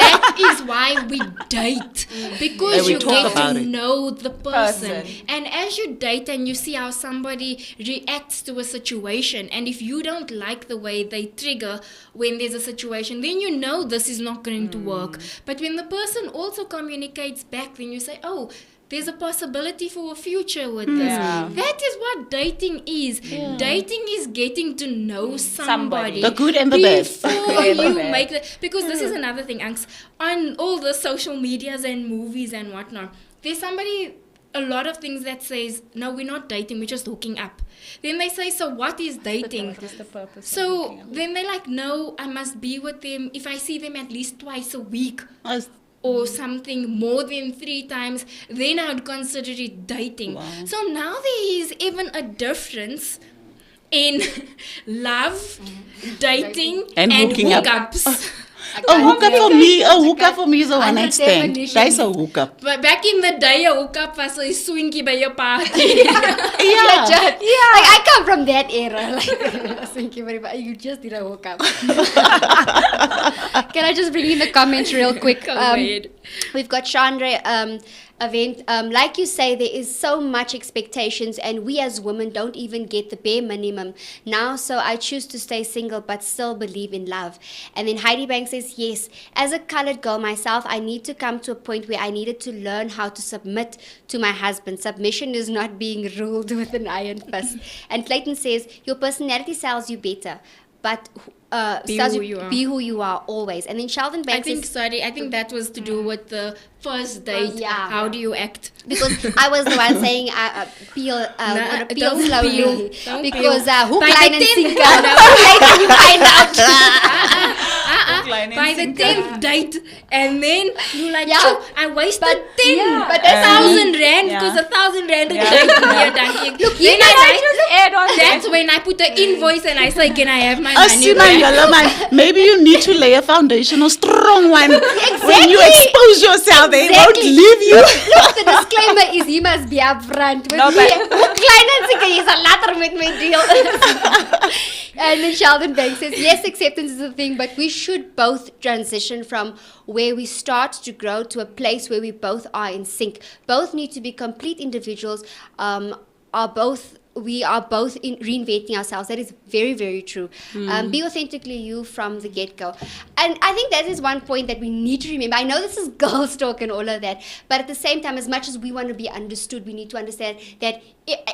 that is why we date, because And we you talk get about to it. know the person. Person. And as you date and you see how somebody reacts to a situation, and if you don't like the way they trigger when there's a situation, then you know this is not going to work. But when the person also communicates back, then you say, oh, there's a possibility for a future with this. Yeah. That is what dating is. Dating is getting to know somebody. The good and the bad. Before and the you bad. make the, because this is another thing, Anks, on all the social medias and movies and whatnot, there's a lot of things that says, no, we're not dating, we're just hooking up. Then they say, so what is dating? What is the purpose of So hooking up? then they're like, no, I must be with them if I see them at least twice a week Us- or something more than 3 times, then I would consider it dating. Wow. So now there is even a difference in love, dating, And and hooking up. hookups. A hookup for me is a one night stand. That's a hookup. But back in the day, a hookup was a swingy by your party. Yeah. Like I come from that era. Like thank you very much. You just did a hookup. Can I just bring in the comments real quick? Go ahead. We've got Chandra event. Like you say, there is so much expectations, and we as women don't even get the bare minimum now. So I choose to stay single, but still believe in love. And then Heidi Banks says, yes, as a colored girl myself, I need to come to a point where I needed to learn how to submit to my husband. Submission is not being ruled with an iron fist. And Clayton says, your personality sells you better, but Be who you are always. And then Sheldon Banks I think that was to do with the first date. How do you act? Because I was the one saying peel don't slowly. Don't because peel. hook, By line the and 10th sinker. Later you find out. By the 10th date, and then you like, I wasted 1,000 rand because 1,000 rand a date to be a donkey. Look, Then that's when I put the invoice and I say, can I have my money back? Maybe you need to lay a foundation, a strong one. When you expose yourself, they won't leave you. Look, the disclaimer is he must be upfront. With me, hook, line and sinker is a later with my deal. And then Sheldon Banks says, yes, acceptance is a thing, but we should both transition from where we start to grow to a place where we both are in sync. Both need to be complete individuals, we are both reinventing ourselves. That is very, very true. Be authentically you from the get-go. And I think that is one point that we need to remember. I know this is girls talk and all of that, but at the same time, as much as we want to be understood, we need to understand that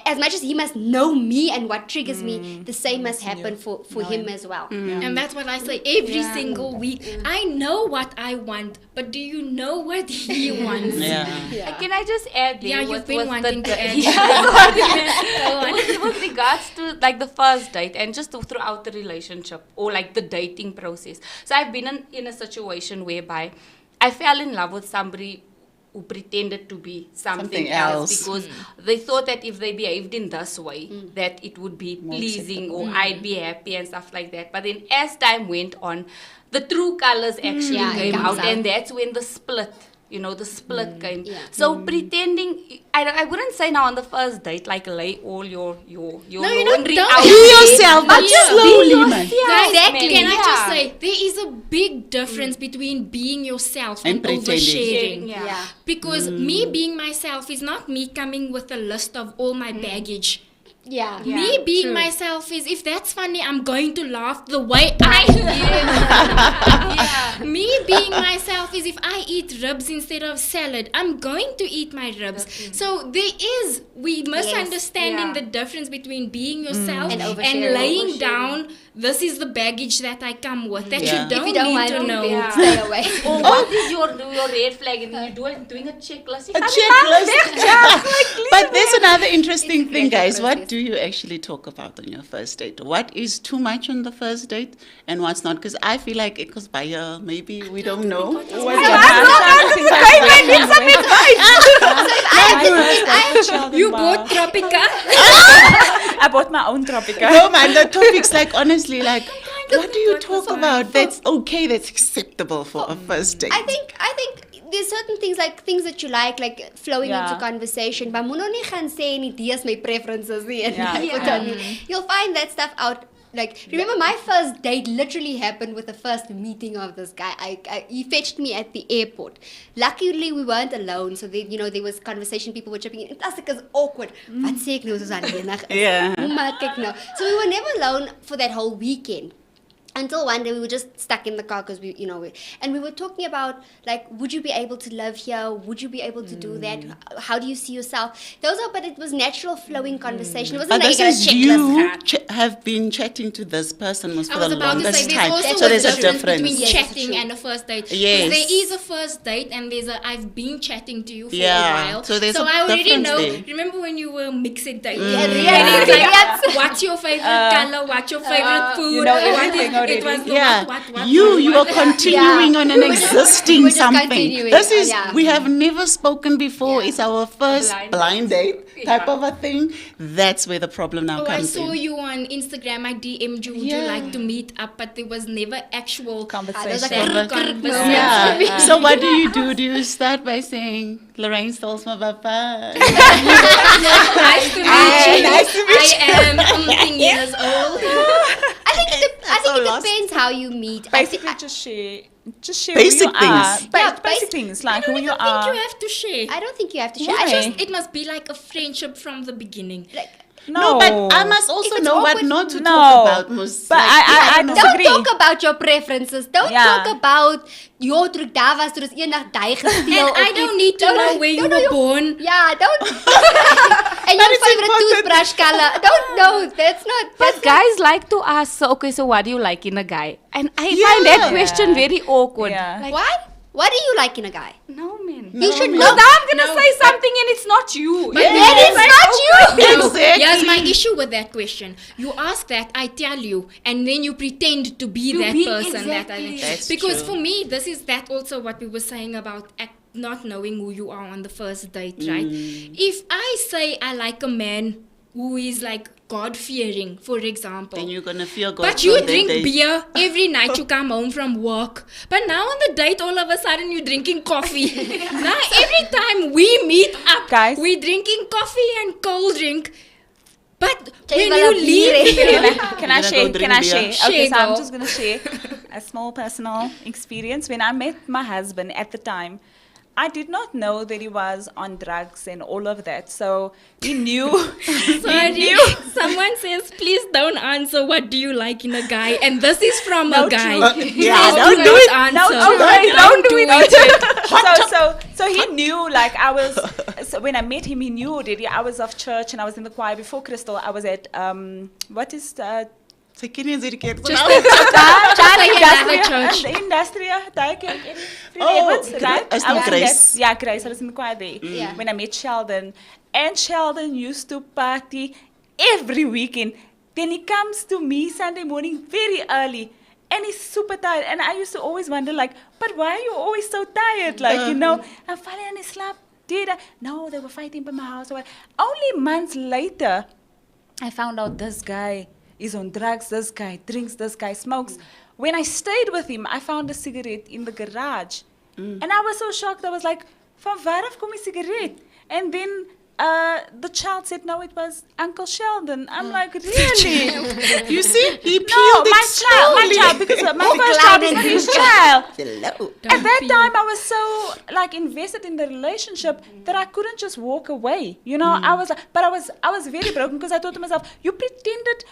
as much as he must know me and what triggers me, the same must happen for him as well. And that's what I say every single week. I know what I want, but do you know what he wants? Can I just add there? You've been wanting to add. With regards to like the first date and just throughout the relationship or like the dating process. So I've been in a situation whereby I fell in love with somebody who pretended to be something else because they thought that if they behaved in this way that it would be pleasing or I'd be happy and stuff like that. But then as time went on, the true colors actually came out, and that's when the split came. So pretending, I wouldn't say now on the first date, like lay all your laundry out. Be yourself, but slowly, man. Exactly. Can I just say, there is a big difference between being yourself and oversharing. Because me being myself is not me coming with a list of all my baggage. Me being myself is, if that's funny, I'm going to laugh the way I am. Me being myself is, if I eat ribs instead of salad, I'm going to eat my ribs. So we misunderstanding the difference between being yourself and laying down, this is the baggage that I come with, that you don't need to know. Stay away. Or what is your red flag, and then you're doing a checklist. But there's another interesting thing, guys. What do you actually talk about on your first date? What is too much on the first date and what's not? Because I feel like it goes by maybe we don't know. You bought Tropica? I bought my own Tropica. No, man, the topic's like, honestly, like, what do you talk about? That's okay, that's acceptable for a first date. I think there's certain things that you like flowing into conversation. But moenie gaan sê nie, dis my preferences nie. You'll find that stuff out. Like, remember my first date literally happened with the first meeting of this guy. He fetched me at the airport. Luckily, we weren't alone, so there was conversation. People were chipping in. Plastic is awkward. Wat sê ek nou soos aan die nag is? Maar kyk nou. So we were never alone for that whole weekend. Until one day we were just stuck in the car because we were talking about, like, would you be able to live here? Would you be able to do that? How do you see yourself? But it was natural flowing conversation. It wasn't like a checklist. You have been chatting to this person for the longest there's time. Also so there's a difference difference between chatting and a first date. Yes. There is a first date and there's I've been chatting to you for a while. So there's I already know. there. Remember when you were mixing dating? Really? What's your favorite color? What's your favorite food? already. It was the Yeah, what, you what. are continuing on an existing We're just something. continuing, This is yeah. we have never spoken before. Yeah. It's our first blind date type Yeah. of a thing. That's where the problem now Oh, I comes saw in. you on Instagram. I DM'd you. Would you Yeah. like to meet up? But there was never actual Conversation. conversation. Yeah. So what do you do? Do you start by saying, Lorraine Stolz my papa? Nice to meet you. Nice to meet I am something years old. I think so it lost. depends how you meet. I thi- Basically, just share Basic who you are. things. Yeah, Basic things like I who don't you even think are. you have to share. I don't think you have to share. Why? I just It must be like a friendship from the beginning. like No, but I must also If it's know what awkward- not to No. talk about. Mus. But Like, I don't know. disagree. don't talk about your preferences. Don't Yeah. talk about your druk daar was toe dis eendag daai gesteel. And I don't need to know where you were born. Yeah, don't. And your it's favorite important. toothbrush color. Don't know. That's not. But guys like to ask, so, okay, so what do you like in a guy? And I Yeah. find that question very awkward. Yeah. Like, What? What do you like in a guy? no, man. You should man. know. Because I'm going to say something and it's not you. Then it's not you. No, Exactly. here's my issue with that question. You ask that, I tell you, and then you pretend to be that be person. exactly. That's Because true. for me, this is that also what we were saying about not knowing who you are on the first date, right? If I say I like a man who is like God-fearing, for example. Then you're gonna feel good. But you from that drink day. beer every night you come home from work. But now on the date, all of a sudden you're drinking coffee. Now every time we meet up, Guys. we're drinking coffee and cold drink. But Jy when wil you een leave bier hê. here, Can I You're gonna share? go Can I drink share? beer. Okay, so Share, I'm go. just gonna share a small personal experience. When I met my husband at the time, I did not know that he was on drugs and all of that. So he knew. sorry, someone says, please don't answer what do you like in a guy. And this is from a guy. Yeah, Please don't do it. Answer. Don't do it. So he knew, like, I was. So when I met him, he knew already. I was of church and I was in the choir before Crystal. I was at what is Sy ken nie eens hierdie kerk. Just Nou. another church. Industria, daai kerk in Oh, Edwards, right? is I dit was in Grace? that- Yeah, Grace. I was in the choir there Yeah. when I met Sheldon. And Sheldon used to party every weekend. Then he comes to me Sunday morning very early. And he's super tired. And I used to always wonder, like, but why are you always so tired? Like, you know, I'm falling on his slap. No, they were fighting by my house. Or what. Only months later, I found out this guy is on drugs, this guy drinks, this guy smokes. When I stayed with him, I found a cigarette in the garage. And I was so shocked. I was like, van waar af kom die cigarette? And then the child said, no, it was Uncle Sheldon. I'm like, really? You see, he No, peeled my it child, because my first child is not his child. Hello. At that time, I was so like invested in the relationship that I couldn't just walk away. You know, I was like, but I was very broken because I thought to myself, you pretended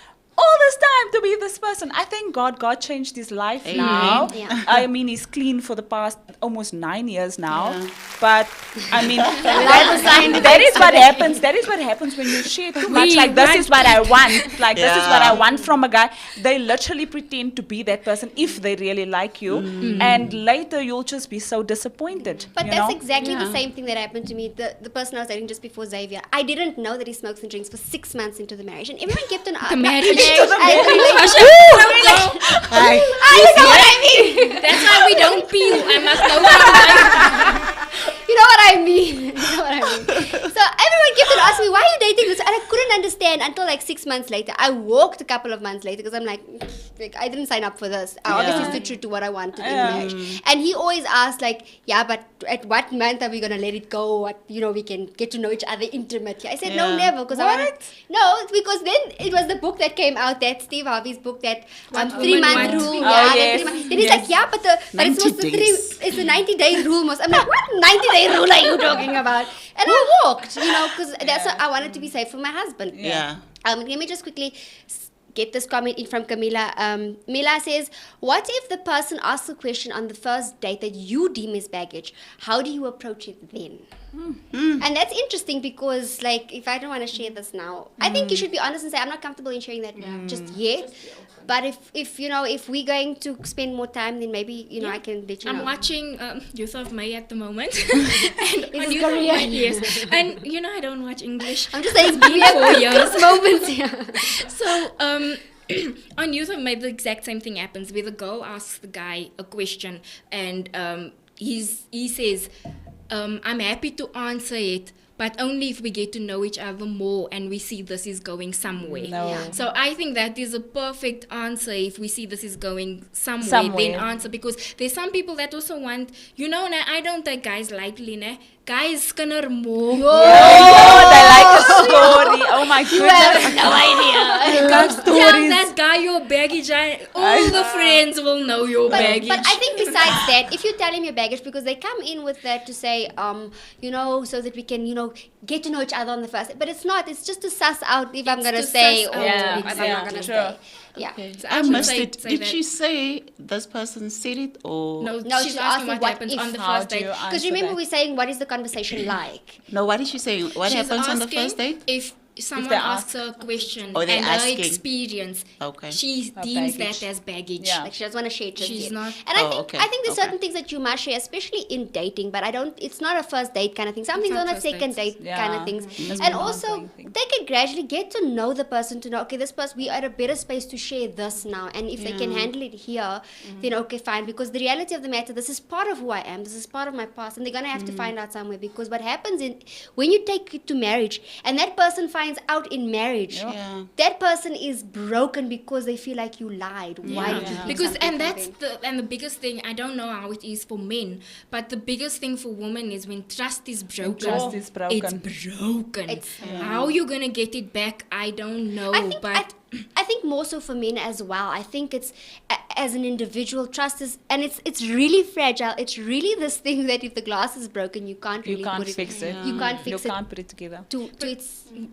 all this time to be this person. I thank God changed his life now. Yeah. I mean, he's clean for the past almost 9 years now. Yeah. But I mean, that is what happens. That is what happens when you share too much. Like, this is what I want. Like, this is what I want from a guy. They literally pretend to be that person if they really like you. And later, you'll just be so disappointed. But you that's know? exactly the Yeah. same thing that happened to me. The person I was dating just before Xavier, I didn't know that he smokes and drinks for 6 months into the marriage, and everyone kept an eye. The marriage. Hi. You know what I mean? That's why we don't peel. I must know what You know what I mean? You know what I mean? So everyone kept on asking me, why are you dating this? And I couldn't understand until like 6 months later. I walked a couple of months later because I'm like, I didn't sign up for this. I obviously stood true to what I wanted in marriage. And he always asked like, yeah, but at what month are we going to let it go? What, you know, we can get to know each other intimately. I said, no, Yeah. never. Because I wanted, no, because then it was the book that came out, that Steve Harvey's book, that What 3 month women rule. want. Oh, Yeah, yes. that 3 month. Then he's like, yeah, but it's supposed to 90 days. it's a 90-day rule. I'm like, what 90-day rule are you talking about? And I walked, you know, because that's what I wanted to be safe for my husband. Yeah. Let me just quickly get this comment in from Camila. Mila says, what if the person asks a question on the first date that you deem as baggage? How do you approach it then? And that's interesting because, like, if I don't want to share this now, I think you should be honest and say, I'm not comfortable in sharing that just yet. But if you know, if we're going to spend more time, then maybe, you know, I can let you know. I'm watching Youth of May at the moment. And on this Youth of Korean? May, yes. And you know, I don't watch English. I'm just saying, Been 4 years. moments here. So on youth, maybe the exact same thing happens where the girl asks the guy a question and he says, I'm happy to answer it, but only if we get to know each other more and we see this is going somewhere. So I think that is a perfect answer. If we see this is going somewhere. Then answer, because there's some people that also want, now I don't take guys lightly, guys kinner more. They like a story. Oh my goodness. You have no idea. Tell that guy your baggage. All the friends will know your baggage. But I think besides that, if you tell him your baggage, because they come in with that to say, so that we can, get to know each other on the first. But it's not. It's just to suss out if I'm going to stay or if I'm not going to stay. Yeah. Okay. So I missed it. Did she say this person said it or? No, she's asking what happens on the first date. Because remember we're saying, what is the conversation like? No, what is she saying? What happens on the first date? If someone asks her a question and her experience, she deems that as baggage. Like she doesn't want to share it. She's not. And I think there's certain things that you must share, especially in dating, but it's not a first date kind of thing. Some things are not second date kind of things. And also, they can gradually get to know the person, to know, okay, this person, we are at a better space to share this now. And if they can handle it here, then okay, fine. Because the reality of the matter, this is part of who I am. This is part of my past. And they're going to have to find out somewhere. Because what happens when you take it to marriage, and that person finds out in marriage, that person is broken because they feel like you lied. Why did you do because something? And the biggest thing, I don't know how it is for men, but the biggest thing for women is when trust is broken. It's broken. How you gonna get it back, I don't know. I think more so for men as well. I think it's as an individual, trust is, and it's really fragile. It's really this thing that if the glass is broken, you can't fix it. You can't fix it. You can't put it together.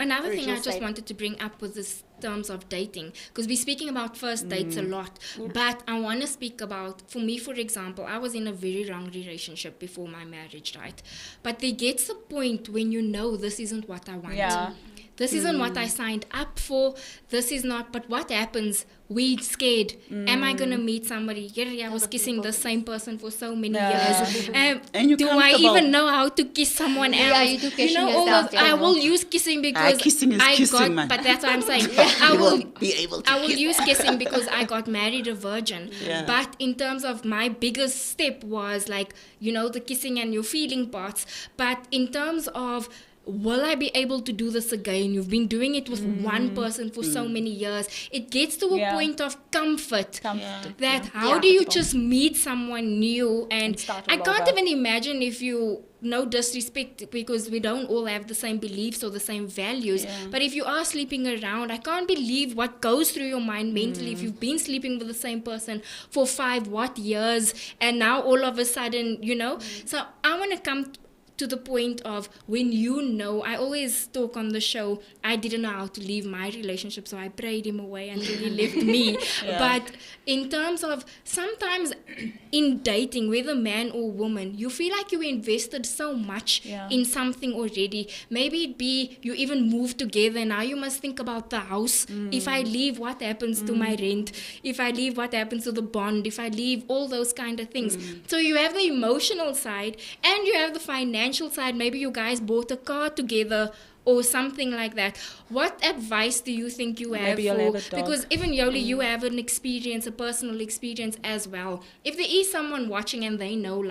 Another thing I just wanted to bring up was this terms of dating, because we're speaking about first dates a lot, but I want to speak about, for me, for example, I was in a very long relationship before my marriage, right? But there gets a point when this isn't what I want. This isn't what I signed up for. This is not. But what happens? We're scared. Am I going to meet somebody? I was kissing the same person for so many years. And you're do I even know how to kiss someone else? Yeah, you do kissing yourself. I will use kissing because kissing is kissing, man. But that's what I'm saying. I will use kissing because I got married a virgin. But in terms of my biggest step was the kissing and your feeling parts. But in terms of, will I be able to do this again? You've been doing it with one person for so many years. It gets to a point of comfort. That how do you just meet someone new? And I can't even imagine if you, no disrespect, because we don't all have the same beliefs or the same values. But if you are sleeping around, I can't believe what goes through your mind mentally if you've been sleeping with the same person for 5 years and now all of a sudden, So I want to come to the point of when I always talk on the show, I didn't know how to leave my relationship, so I prayed him away until he left me. But in terms of sometimes in dating, whether man or woman, you feel like you invested so much in something already. Maybe it be you even moved together, now you must think about the house. If I leave, what happens to my rent? If I leave, what happens to the bond? If I leave, all those kind of things. So you have the emotional side and you have the financial side. Maybe you guys bought a car together or something like that. What advice do you think you have because even Yoli, you have an experience, a personal experience as well. If there is someone watching and they know,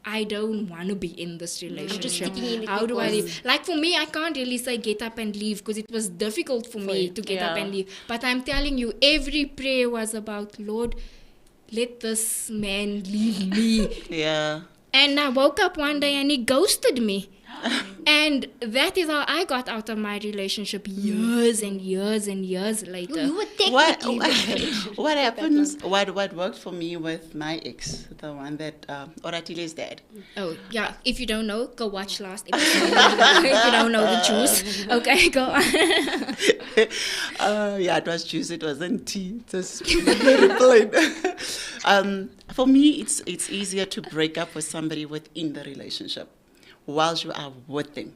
I don't want to be in this relationship, how do I leave? For me, I can't really say get up and leave because it was difficult for me to get up and leave. But I'm telling you, every prayer was about, Lord, let this man leave me. And I woke up one day and he ghosted me. And that is how I got out of my relationship years and years and years later. You were technically what happens, what worked for me with my ex, the one that, Oratile's dad. Oh, yeah. If you don't know, go watch last episode. If you don't know the juice. Okay, go on. It was juice, it wasn't tea. It was very plain. For me, it's easier to break up with somebody within the relationship whilst you are with them.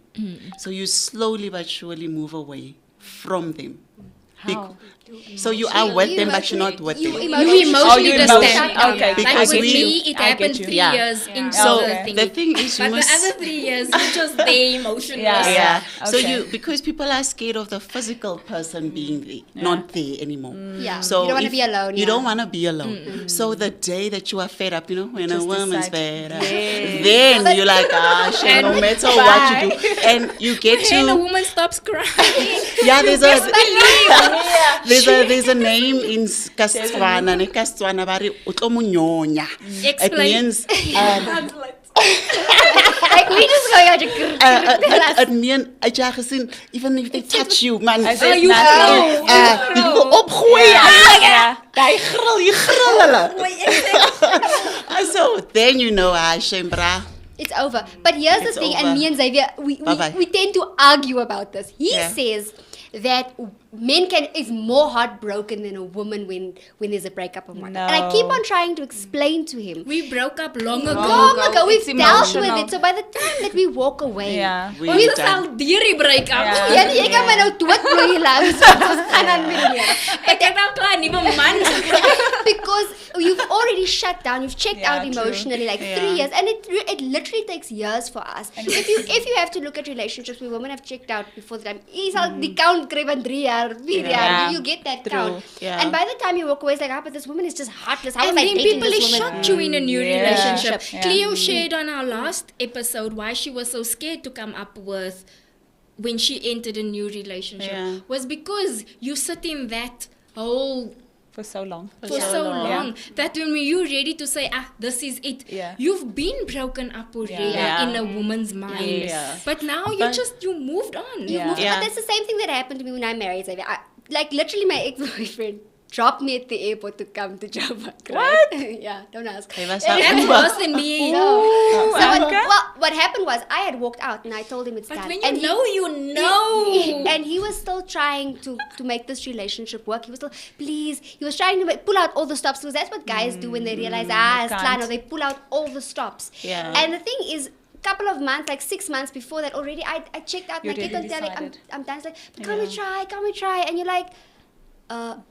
So you slowly but surely move away from them. How? So you are with them, but you're not with them. You emotionally distance. Okay. Because like with we- me, it I happened get you. 3 Yeah. years into So the thing. the thing is, you But must. the other 3 years, you just there emotionless. Yeah. So Okay. because people are scared of the physical person being there, not there anymore. Yeah. So You don't want to if be alone. You yeah. don't want to be alone. So the day that you are fed up, when Just a woman's decide. fed up, Yes. then you're like, shit, no matter what you do, and you get And the to woman stops crying. there's a name in Kastswana, ne Kastswana bari utlomunyonya. It Explain. means Like we just going out to it means even if they touch you, man. I said you nothing. Jy wil opgooi. Yeah. Jy gril hulle. So then shame bra. It's over. But here's It's the thing, over. and me and Xavier, Bye-bye. we tend to argue about this. He Yeah. says that men is more heartbroken than a woman when there's a breakup of one. No. And I keep on trying to explain to him. We broke up long ago. Long ago, It's we've dealt with emotional. it. So by the time that we walk away, Yeah. We Ons is done. al deur die break-up. Ja. ja, jy kan my nou doodbloei laat. Ons gaan aan met die lewe. Ek het al klaar 'n nuwe man. Because you've already shut down, you've checked Yeah, out true. emotionally, like 3 years, and it literally takes years for us. If you have to look at relationships where women have checked out before the time, is al die count kry van 3 jaar, 4 jaar, Yeah. you get that True. count. Yeah. And by the time you walk away, it's like, but this woman is just heartless. How And was I then dating people this is woman? shocked you in a new Yeah. relationship. Yeah. Cleo shared on our last episode why she was so scared to come up with when she entered a new relationship Yeah. was because you sit in that hole For so long. for so long that when you're ready to say, this is it, Yeah. you've been broken up already Yeah. in a woman's mind. Yes. But now you moved on. Yeah. But that's the same thing that happened to me when I married Xavier. Like literally my ex-boyfriend dropped me at the airport to come to Joburg. What? Yeah, don't ask. Hy was That's daar worse than me. So Okay. what happened was I had walked out and I told him it's But done. when and you know, you know. And he was still trying to make this relationship work. He was still, please, he was trying to pull out all the stops because that's what guys do when they realize, it's can't. Klano, they pull out all the stops. Yeah. And the thing is, couple of months, like 6 months before that already, I checked out You and I kept already on telling, decided. I'm done. It's like, but can we try? And you're like,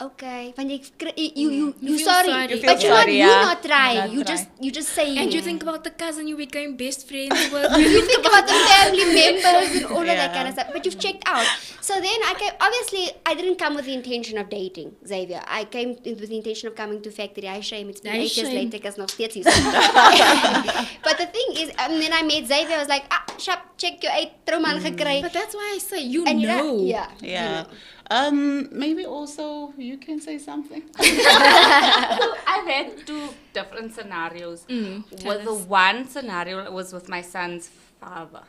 okay. When you feel sorry, sorry. You feel but sorry, you're yeah. not trying. Not You trying. just saying. And you think about the cousin you became best friends with. You think about the family members and all of that Yeah. kind of stuff, but you've checked out. So then obviously I didn't come with the intention of dating Xavier. I came with the intention of coming to Factory. I shame it's been 8 years later because nog steeds hier. But the thing is, then I met Xavier. I was like, shop, check your 8 trouman gekry. But that's why I say you And know. yeah. Yeah. Maybe also you can say something. I've had 2 different scenarios. tell The one scenario was with my son's father,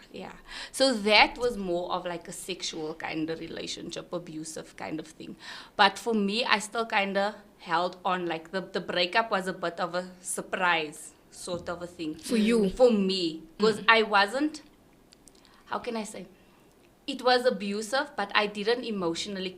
so that was more of like a sexual kind of relationship, abusive kind of thing. But for me, I still kind of held on, like the breakup was a bit of a surprise sort of a thing. For you. For me, because I wasn't, how can I say, it was abusive, but I didn't emotionally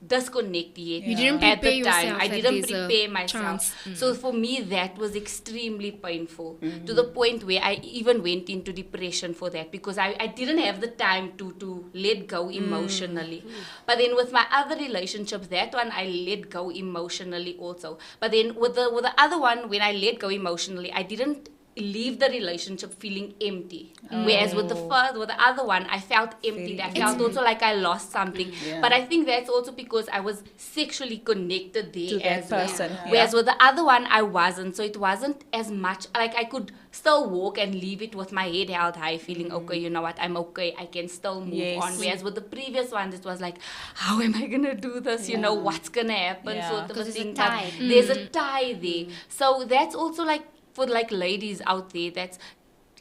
disconnect yet. You didn't at prepare the time. yourself I that didn't there's a prepare myself. chance. So for me, that was extremely painful to the point where I even went into depression for that because I didn't have the time to let go emotionally. But then with my other relationships, that one I let go emotionally also. But then with the other one, when I let go emotionally, I didn't leave the relationship feeling empty. Whereas with the other one, I felt empty. I felt also like I lost something. Yeah. But I think that's also because I was sexually connected there To that as well. person, yeah. Whereas with the other one, I wasn't. So it wasn't as much, like I could still walk and leave it with my head held high, feeling, okay, you know what, I'm okay. I can still move Yes. on. Whereas with the previous ones, it was like, how am I going to do this? You know, what's going to happen? Yeah. Sort of a 'Cause there's a thing. tie. But there's a tie there. So that's also like, for like ladies out there,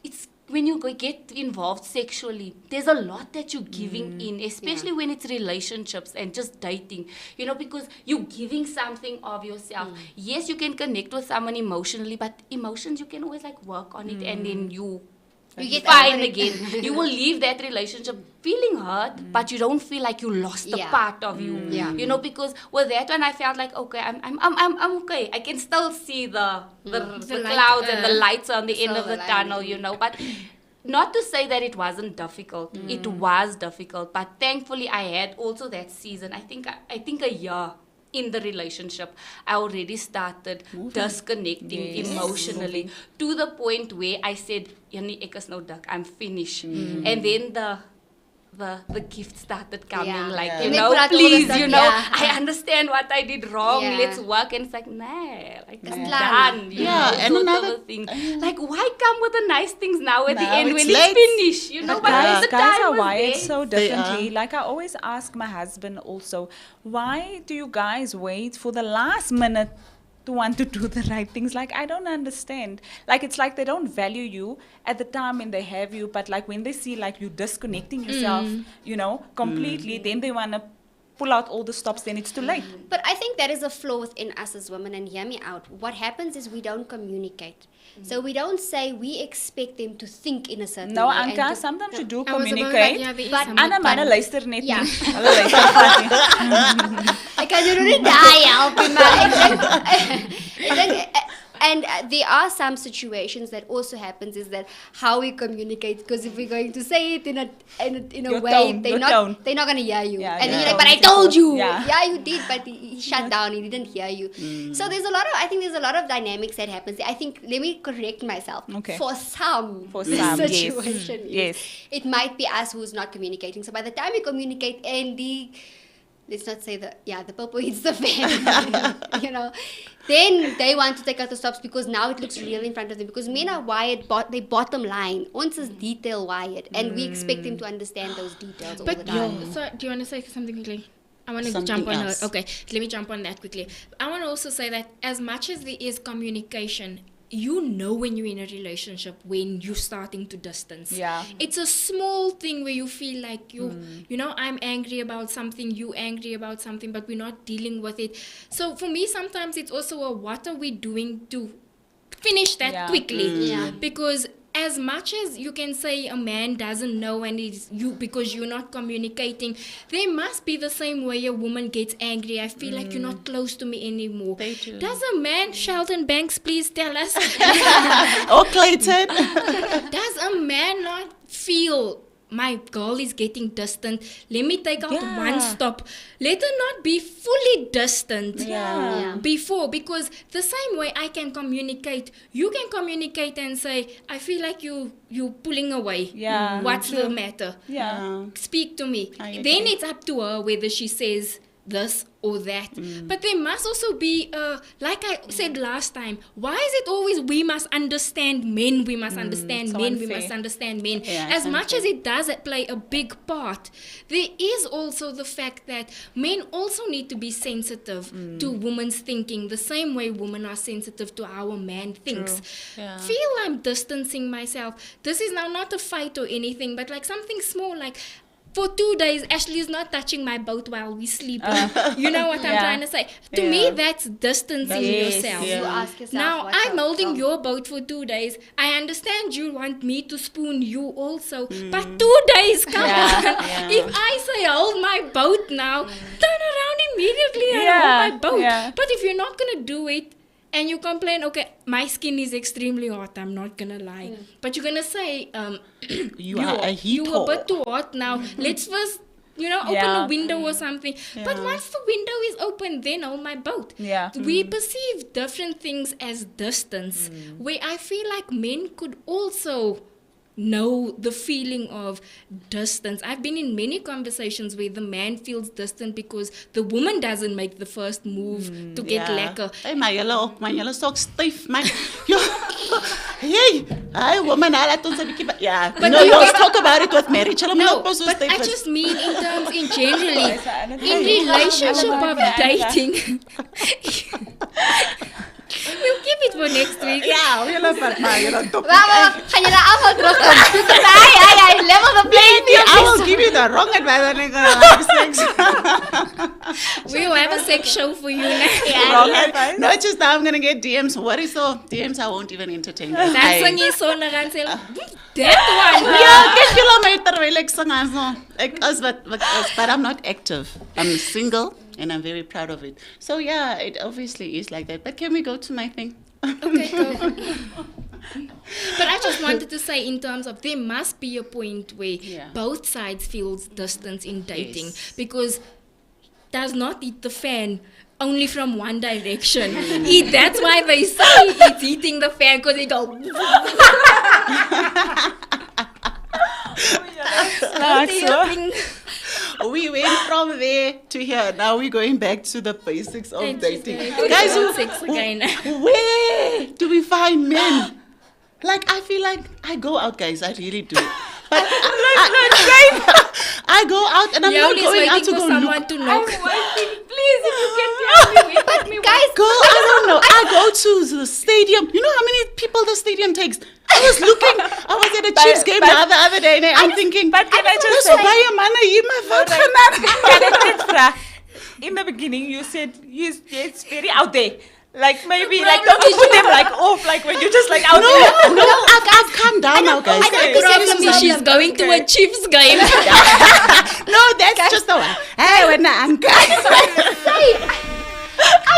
it's when you get involved sexually, there's a lot that you're giving in, especially when it's relationships and just dating, you know, because you're giving something of yourself. Yes, you can connect with someone emotionally, but emotions, you can always like work on it and then you get fine over it. again. You will leave that relationship feeling hurt, but you don't feel like you lost a Yeah. part of you. Yeah. You know, because with that one I felt like, okay, I'm okay. I can still see the The light, clouds and the lights on the end of the silver tunnel, lining. you know. But not to say that it wasn't difficult. It was difficult, but thankfully I had also that season. I think a year in the relationship, I already started disconnecting emotionally to the point where I said, "Jannie, ek is nou dik. I'm finished." And then the gift started coming, please, I understand what I did wrong. Let's work. And it's like, nah, like it's done. And another thing, like, why come with the nice things now at the end when late. it's finished? But the guys time are was wired there. so differently. Like I always ask my husband also, why do you guys wait for the last minute to want to do the right things? Like, I don't understand. Like, it's like they don't value you at the time when they have you, but like when they see like you disconnecting yourself, completely, then they want to pull out all the stops, then it's too late. But I think that is a flaw within us as women, and hear me out. What happens is we don't communicate. So we don't say, we expect them to think in a certain No, way. Anka, sometimes you do I was about communicate, but Anna manne luister net Ja. nie. Hulle luister glad nie. I kan jou nie daai help nie, maar ek dink and there are some situations that also happens is that how we communicate, because if we're going to say it in a Your way, tone, they're your not tone. going to hear you. Yeah, And then your you're like, but I tone. told you. Yeah. Yeah, you did, but he shut down, he didn't hear you. So I think there's a lot of dynamics that happens. I think, let me correct myself. Okay. For some yes. situation, Yes. it might be us who's not communicating. So by the time we communicate, and let's not say the purple hits the fan, then they want to take out the stops because now it looks real in front of them. Because men are wired, they bottom line. Ons is detail wired, and we expect them to understand those details all the time. So, do you want to say something quickly? I want to Something jump on else. her. Okay, let me jump on that quickly. I want to also say that as much as there is communication, you know when you're in a relationship when you're starting to distance. Yeah. It's a small thing where you feel like I'm angry about something, you angry about something, but we're not dealing with it. So for me, sometimes it's also what are we doing to finish that quickly? Yeah. Because as much as you can say a man doesn't know and it's you because you're not communicating, there must be the same way a woman gets angry. I feel like you're not close to me anymore. They do. Does a man, Sheldon Banks, please tell us, Or Clayton. does a man not feel my girl is getting distant? Let me take out one stop. Let her not be fully distant before, because the same way I can communicate, you can communicate and say, I feel like you pulling away. Yeah. What's the matter? Yeah. Speak to me. I agree. Then it's up to her whether she says this or that. But there must also be, like I said last time, why is it always we must understand men, we must understand so men, we unfair. must understand men? Yeah, as it's much as it does play a big part, there is also the fact that men also need to be sensitive to women's thinking, the same way women are sensitive to how a man thinks. Yeah. Feel I'm distancing myself. This is now not a fight or anything, but like something small, like for 2 days, Ashley is not touching my boat while we sleep. You know what I'm trying to say? To me, that's distancing yourself. You ask yourself, Now, what's I'm up? holding your boat for 2 days. I understand you want me to spoon you also. But 2 days, come on. If I say hold my boat now, turn around immediately and hold my boat. Yeah. But if you're not going to do it, and you complain, okay, my skin is extremely hot, I'm not going to lie. But you're going to say, You are a heat you a bit too hot now. Let's first, open a window or something. But once the window is open, then hold my boat. Yeah. We perceive different things as distance, where I feel like men could also know the feeling of distance. I've been in many conversations where the man feels distant because the woman doesn't make the first move to get lekker. Hey, maar julle sok styf, man. Hey, hi woman, I laat ons 'n bietjie. Yeah. But No, you let's get- talk about it with marriage. Julle moet No, ook pas so but styf I is. just mean in generally, in Hey, relationship hello, of Bianca. dating. We'll keep it for next week. Ja, julle maar julle top. Wag, gaan julle almal terugkom? Ai, level the playing field. I will give you the wrong advice and I'm gonna have sex. We'll have a sex show for you next. Wrong advice. No, just now I'm gonna get DMs. What is so? DMs I won't even entertain. That's when you saw Narantel. That one. Ja, kyk julle my terwyl ek sing as no. Ek as wat is, but I'm not active. I'm single and I'm very proud of it. So yeah, it obviously is like that. But can we go to my thing? Okay, go. But I just wanted to say, in terms of, there must be a point where Yeah. both sides feels distance in dating, Yes. because does not eat the fan only from one direction. That's why they say it's eating the fan, because they go. We went from there to here. Now we're going back to the basics of dating. Guys, Guys, sex again. where do we find men? Like, I feel like I go out, guys. I really do. But I go out and I'm not going out to go someone look. to knock. Please, if you can tell me, let me Guys, Girl, I don't know. I go to the stadium. You know how many people the stadium takes? I was looking. I was at a Chiefs game the other day, and I'm thinking, but can I just so say- buy a man, in the beginning, you said it's very out there. Like maybe like don't put them like off like when you're just like out there. No, I've calmed down now, guys. I don't The think problem is she's going to a Chiefs game. No, that's just the one. Hey, when I'm I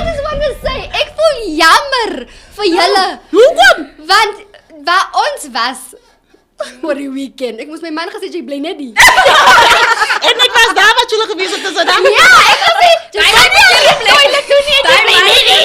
just want to say, ek voel jammer vir julle. Hoekom? Want waar ons was voor die weekend. Ek moes my man gesê jy bly net die. En ek was daar wat jullie gewees het tussen dan. Ja, ek gesê jy bly net die toilet toe nie. Jy bly net die.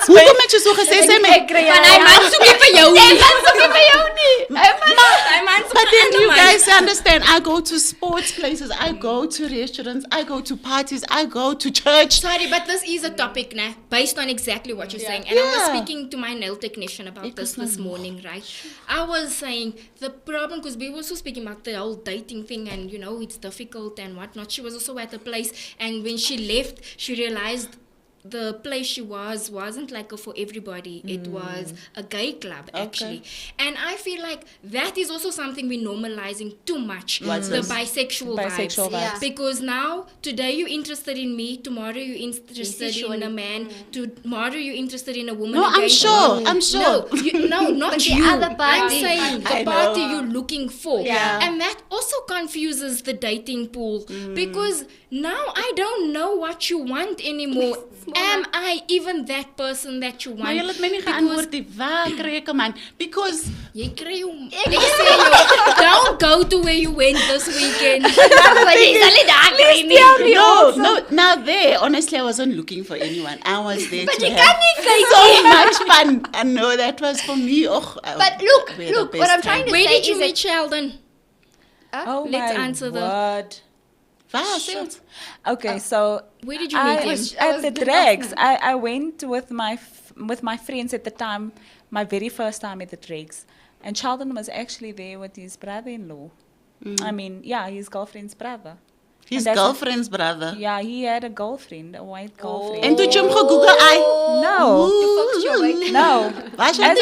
Hoekom het jy so gesê? Sê my. Van hy man soek nie vir jou nie. Jy man soek nie vir jou nie. Hy man soek But vir then ander you man. guys understand, I go to sports places, I go to restaurants, I go to parties, I go to church. Sorry, but this is a topic now, based on exactly what you're saying. And I was Yeah. speaking to my nail technician about this morning, right? I was saying the problem, because we were also speaking about the whole dating thing, and you know, it's difficult and whatnot. She was also at a place, and when she left, she realized the place she wasn't like for everybody. It was a gay club, actually. And I feel like that is also something we're normalizing too much. What's the this? bisexual Bisexual vibes. vibes. Yeah. Because now, today you're interested in me, tomorrow you're interested in a man, tomorrow you're interested in a woman. No, I'm again. sure. I'm sure. No, not But the you. other I'm party. saying I the party know. you're looking for. Yeah. And that also confuses the dating pool, because now I don't know what you want anymore. Am I even that person that you Maar want? jy het my nie geantwoord nie. Waar kry ek 'n man? Because Jy kry hom. Ek sê jou, don't go to where you went this weekend. no. Now there, honestly, I wasn't looking for anyone. I was there But to you have can't say so much fun. And no, that was for me. But look, what I'm trying to Where say did you is meet Sheldon? Oh Let's my answer the- word. Fast. Okay, so Where did you meet him? at the drags. I went with my friends at the time, my very first time at the drags, and Sheldon was actually there with his brother-in-law. I mean, yeah, his girlfriend's brother. His And that's- girlfriend's brother. Yeah, he had a girlfriend, a white girlfriend. En toe jy hom gegoogel, ai. No, Ooh. no. Wat jy As I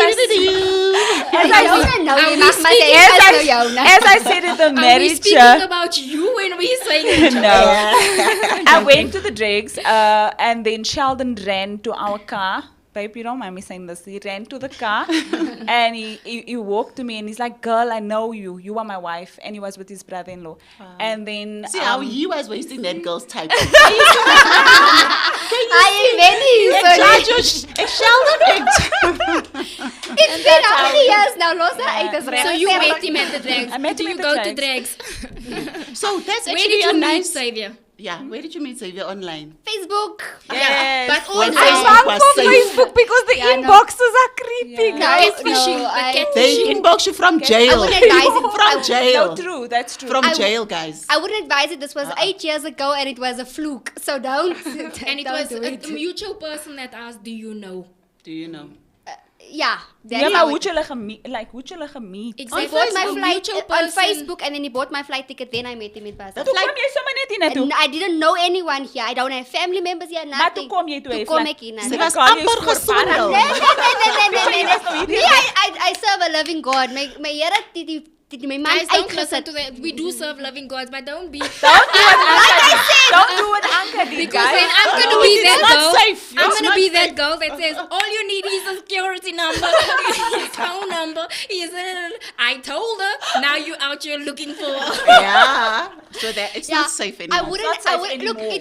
As I don't know, Are jy we mag maar sê speaking- ek As was nou jou, né? As I said at the Are we marriage, speaking about you when we saying no. I went to the drags, and then Sheldon ran to our car. Babe, you don't mind me saying this. He ran to the car, and he walked to me, and he's like, "Girl, I know you. You are my wife." And he was with his brother-in-law. And then See how he was wasting that girl's time. Hy weet nie, Ek sorry. charge jou ek Sheldon uit. It's been how many years now, los haar uit as reg. So you met him at the drags. I met Do him you at go the to drags. drags? So that's Where actually did a you meet nice. Xavier? Yeah, where did you meet Xavier online? Facebook. Yes. But all When those Facebook was safe. Facebook because the Yeah, I know. inboxes are creepy, No, guys. catfishing, no, the I- They catfishing. inbox you from I jail. wouldn't advise it. From jail. No, true. That's true. From I- jail, guys. I wouldn't advise it. This was 8 years ago, and it was a fluke. So don't. And it don't was do a it. mutual person that asked, do you know? Do you know? Yeah, that's yeah, how maar it- hoe het julle gemeet? Like, hoe het julle gemeet? He Exactly. bought my A flight mutual on person. Facebook, and then he bought my flight ticket. Then I met him in person. Dat Toe like- kom jy sommer net hier naartoe. And I didn't know anyone here. I don't have family members here. Maar toe Nothing. kom jy toe Toe hy kom vlek. ek hier Sy na. was Call you amper gesondel. Nee. Me, I serve a loving God. My Here did my man Guys, don't listen uitgesit. to that. We do serve loving gods, but don't be. Don't do what Anka did. Don't do what Anka did, Because guys. then I'm going to No, be it's that not girl. safe. I'm It's going to not be safe. that girl that says, all you need is a security number, his phone number. I told her, now you out here looking for. Yeah. So that it's not safe anymore. I wouldn't. not safe I would look. anymore.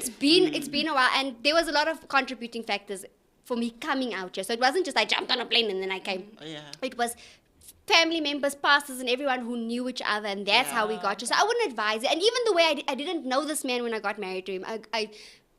It's been a while, and there was a lot of contributing factors for me coming out here. So it wasn't just I jumped on a plane and then I came. Yeah. It was family members, pastors, and everyone who knew each other, and that's how we got you. So I wouldn't advise it. And even the way I didn't know this man when I got married to him.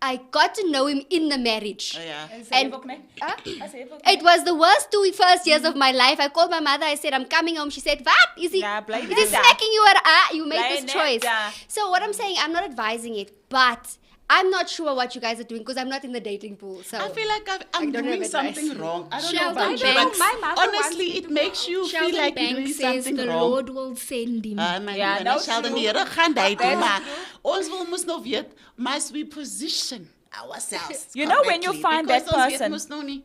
I got to know him in the marriage. Oh, yeah. And it was the worst first years of my life. I called my mother. I said, I'm coming home. She said, what? Is he smacking you at you made this choice. So what I'm saying, I'm not advising it, but I'm not sure what you guys are doing because I'm not in the dating pool. So I feel like I'm doing something wrong. I don't know Sheldon about you, Banks. but honestly, it makes you feel Sheldon like you're doing Banks says something the wrong. Lord will send him. Nou Sheldon, die Here gaan dating, maar ons wil mos nou weet, must we position ourselves You know when you correctly, find that because ons weet person mos nou nie.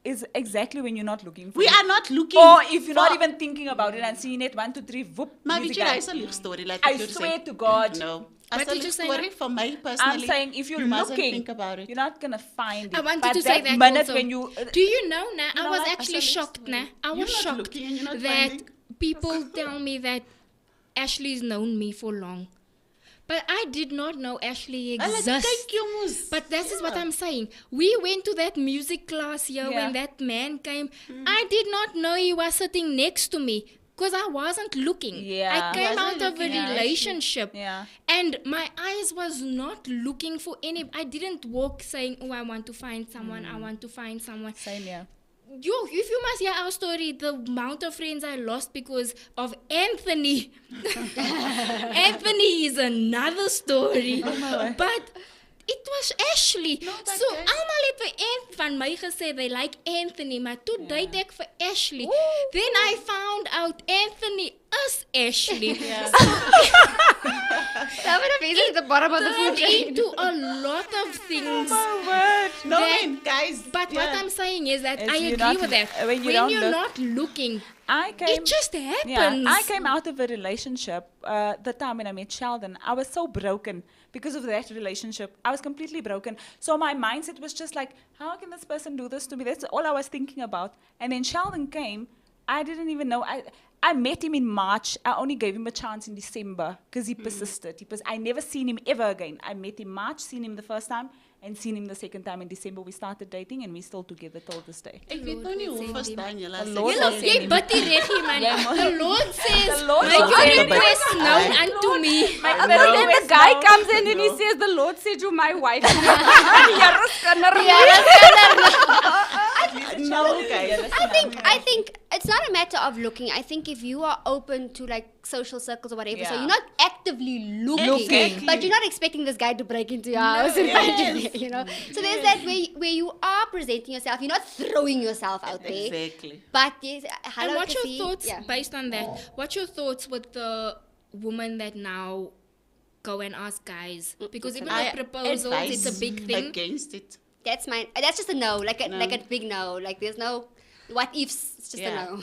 is exactly when you're not looking for We it. are not looking Or if you're for- not even thinking about it and seeing it, 1, 2, 3, whoop. Maar he's weet a jy, guy. hy is 'n liegstorie, like I ek jou swear sê. to God. No. What As a did you say story now? for me personally, I'm saying if you're you mustn't looking, think about it. you're not gonna find it. I wanted but to say that minute also. when you Do you know now? I know was what? actually As a shocked listener, now. I you're was not shocked looking and you're not that finding. people tell me that Ashley's known me for long. But I did not know Ashley Hulle exists. kyk jou mos. But this is what I'm saying. We went to that music class here when that man came. I did not know he was sitting next to me because I wasn't looking. Yeah. I came Wasn't out of a looking, yeah. relationship. Yeah. And my eyes was not looking for any. I didn't walk saying, oh, I want to find someone. I want to find someone. Same here. If you must hear our story, the amount of friends I lost because of Anthony. Anthony is another story. But it was Ashley. No, but So guys- almal het vir van my gesê they like Anthony, maar toe date ek vir Ashley. Then I found out Anthony is Ashley. that would have been at the bottom of the food Turned chain. into a lot of things. No, that- man, guys. But what I'm saying is that Is I you're agree not- with that. when you When don't you're look- not looking, I came. it just happens. Yeah, I came out of a relationship the time when I met Sheldon. I was so broken because of that relationship. I was completely broken. So my mindset was just like, how can this person do this to me? That's all I was thinking about. And then Sheldon came. I didn't even know. I met him in March. I only gave him a chance in December because he persisted. I never seen him ever again. I met him March, seen him the first time, and seen him the second time in December. We started dating and we're still together till this day. Ek weet nou nie hoe verstaan julle as ek Lord sê- will Jy bid die regie man. The Lord says, The Lord make will your send request me. known unto me. And then the guy comes in and he says, the Lord said you my wife. No, guys. I think it's not a matter of looking. I think if you are open to like social circles or whatever, so Yeah. you're not actively looking, Exactly. but you're not expecting this guy to break into your house and find you there, you know. So there's that where you are presenting yourself. You're not throwing yourself out there. Exactly. But yes, And hello, what's your Cassie. thoughts Yeah. based on that? What's your thoughts with the women that now go and ask guys? Because even I with proposals, it's a advise big thing. against it. That's mine. That's just a no, like a No. like a big no. Like there's no what ifs. It's just Yeah. a no.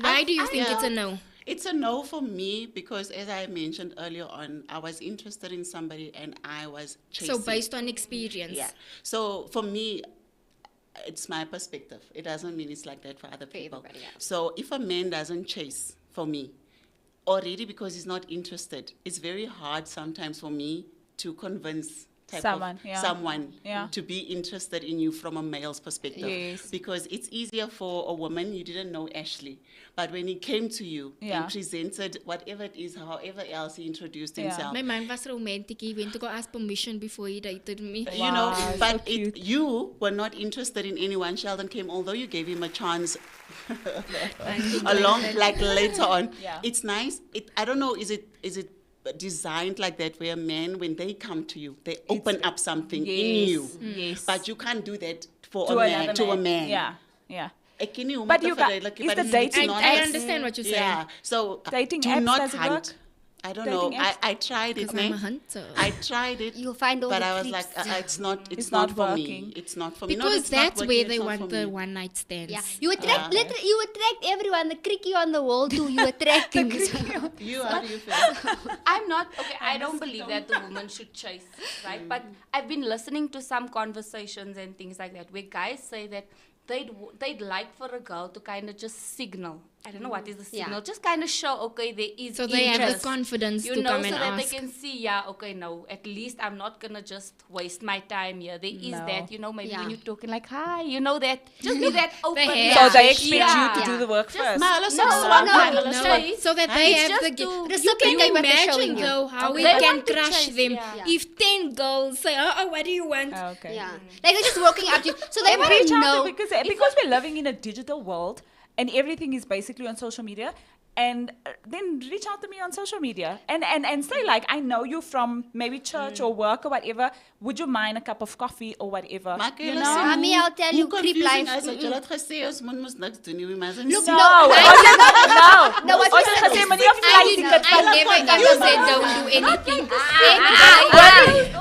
Why do you think it's a no? It's a no for me because, as I mentioned earlier on, I was interested in somebody and I was chasing. So based on experience. Yeah. So for me, it's my perspective. It doesn't mean it's like that for other people. everybody, yeah. So if a man doesn't chase for me, already because he's not interested, it's very hard sometimes for me to convince someone Yeah. to be interested in you from a male's perspective. Yes. Because it's easier for a woman, you didn't know Ashley, but when he came to you Yeah. and presented whatever it is, however else he introduced Yeah. himself, My man was romantic. He went to go ask permission before he dated me. you know, Wow, so but cute. you were not interested in anyone. Sheldon came, although you gave him a chance along, like later on. Yeah. It's nice. I don't know, is it designed like that where men, when they come to you, they open up something in you. Yes. But you can't do that for to a man, another to a man. Yeah. Yeah. Ek ken nie hoe om But te you got- verduidelik, is but the it's dating not- I understand what you're saying. Yeah. So Dating do apps, not does it hunt. work? I don't Dating know. apps? I tried it, Because I'm a man. hunter. I tried it. You'll find all but the I was creeps. like, it's not It's not not for working. me. It's not for me. No, Because it's not that's working, where it's they not want for the me. one night stands. Yeah, you attract Yeah. you attract everyone. The cricky on the wall too. You attract him. You, how do you feel? I'm not, okay, I don't believe that the woman should chase, right? But I've been listening to some conversations and things like that where guys say that they'd like for a girl to kind of just signal I don't know what is the Yeah. signal. Just kind of show, okay, there is So they have the interest. confidence You to know, come so and that ask. they can see, yeah, okay, no, at least I'm not gonna just waste my time here. There is No. that, you know, maybe Yeah. when you're talking like, hi, you know that, just be that open. have So Yeah. they expect you Yeah. to do the work first. Maar hulle No, sal swak no, man, no. hulle No, swak. so that Huh? they It's have just the to- you reciprocate can what they're imagine showing you. though how Okay. we They can want to crush chase, them yeah. if 10 girls say, oh, what do you want? Oh, okay. Yeah. Like they're just walking up to you. So they And want reach to out know. because we're living in a digital world and everything is basically on social media. And then reach out to me on social media and say like, I know you from maybe church or work or whatever. Would you mind a cup of coffee or whatever? Maar kan You julle know? sien I mean, I'll tell you, hoe creep confusing life. is dat julle het gesê ons moet niks doen nie. We mustn't Look, see. No, no, no, what Ons you het said gesê is- moenie 'n flight ticket I never ever said don't do anything.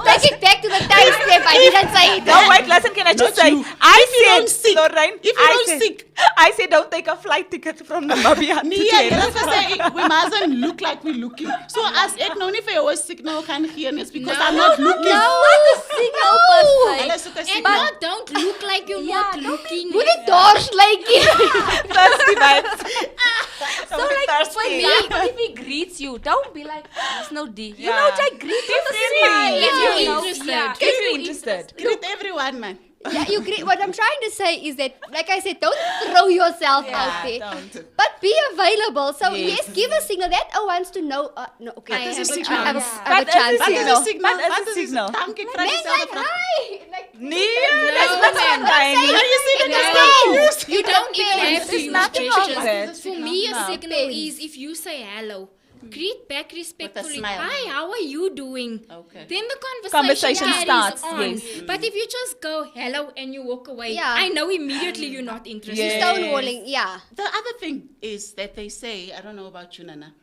Take it back to the time step. I didn't say it. No, wait, listen, can I just Not say, you. I If you don't said, sick, Lorraine, if you I don't said, sick. I said don't take a flight ticket from Namibia to Nee, julle Kenya. het gesê we mustn't look like we're looking. So as ek nou nie vir jou 'n signal gaan gee nie, it's because I'm not looking. Hulle soek 'n And signal. no, don't look like you're not looking. Moenie dors like it. Thirsty vibes. So like for me, if he greets you, don't be like, there's no D. You Yeah. know, just greet him the smile. If you're you know, interested. yeah. If you're interested. Greet everyone, man. Yeah, you agree. What I'm trying to say is that, like I said, don't throw yourself out there. Don't. But be available. So Yes. yes, give a signal that wants to know. No, okay. I have a I have chance. I have a But chance. it's Wat a is here. die signal? Wat is Wat die is die signal? Dank ek vra Men dieselfde like vraag. hi. Like, Nee, No, that's man. not fine. Now you see the Understand? difference. You don't even have to There's use nothing wrong with gestures. it. For me, a No. signal Depends. is if you say hello, greet back respectfully. smile. Hi, how are you doing? Okay. Then the Conversation carries starts, on. yes. But if you just go hello and you walk away, Yeah. I know immediately you're not interested. Yes. stonewalling. Yeah. The other thing is that they say, I don't know about you, Nana,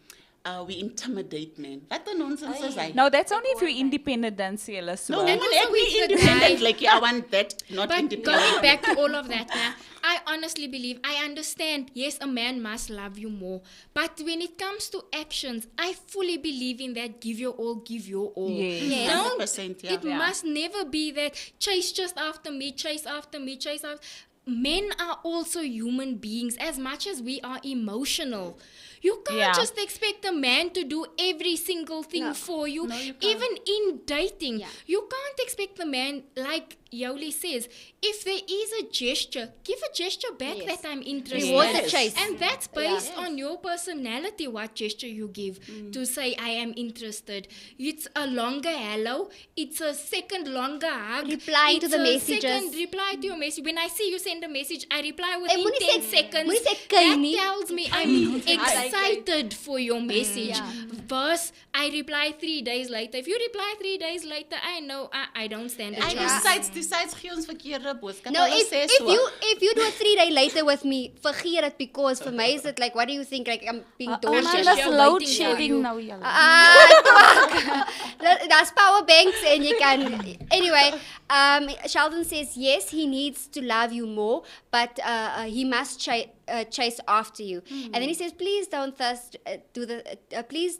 we intimidate men. What the nonsense is that? No, that's only if you're independent dan sê hulle so. No, And women also act be with the independent. guy- Like, yeah, I want that, not But independent. going back to all of that now, I honestly believe, I understand, yes, a man must love you more. But when it comes to actions, I fully believe in that give your all, give your all. Yes. Yes. Don't, 100%, yeah. it must never be that chase just after me, chase after me, chase after. Men are also human beings as much as we are emotional. You can't Yeah. just expect a man to do every single thing No. for you. No, you can't. Even in dating, Yeah. you can't expect the man, like Yoli says, if there is a gesture, give a gesture back Yes. that I'm interested. Reward the Yes. chase. And that's based Yeah. on your personality, what gesture you give to say, I am interested. It's a longer hello. It's a second longer hug. Replying to it's the a messages. Second reply to your message. When I see you send a message, I reply Hey, within moenie 10 sê- seconds. moenie sê That kynie. tells me I'm excited for your message. Yeah. Versus, I reply 3 days later. If you reply 3 days later, I know I don't stand a En chance. die sites gee ons verkeerde boodskap. No, Hulle if, sê if so. you do a 3 day later with me, vergeet it, because for me is it like, what do you think? Like I'm being tortured. Amanda's Amanda's You're load waiting for shedding you. now, yalla. That's power banks and you can. Anyway, Sheldon says yes, he needs to love you more, but he must chase after you. And then he says, please don't please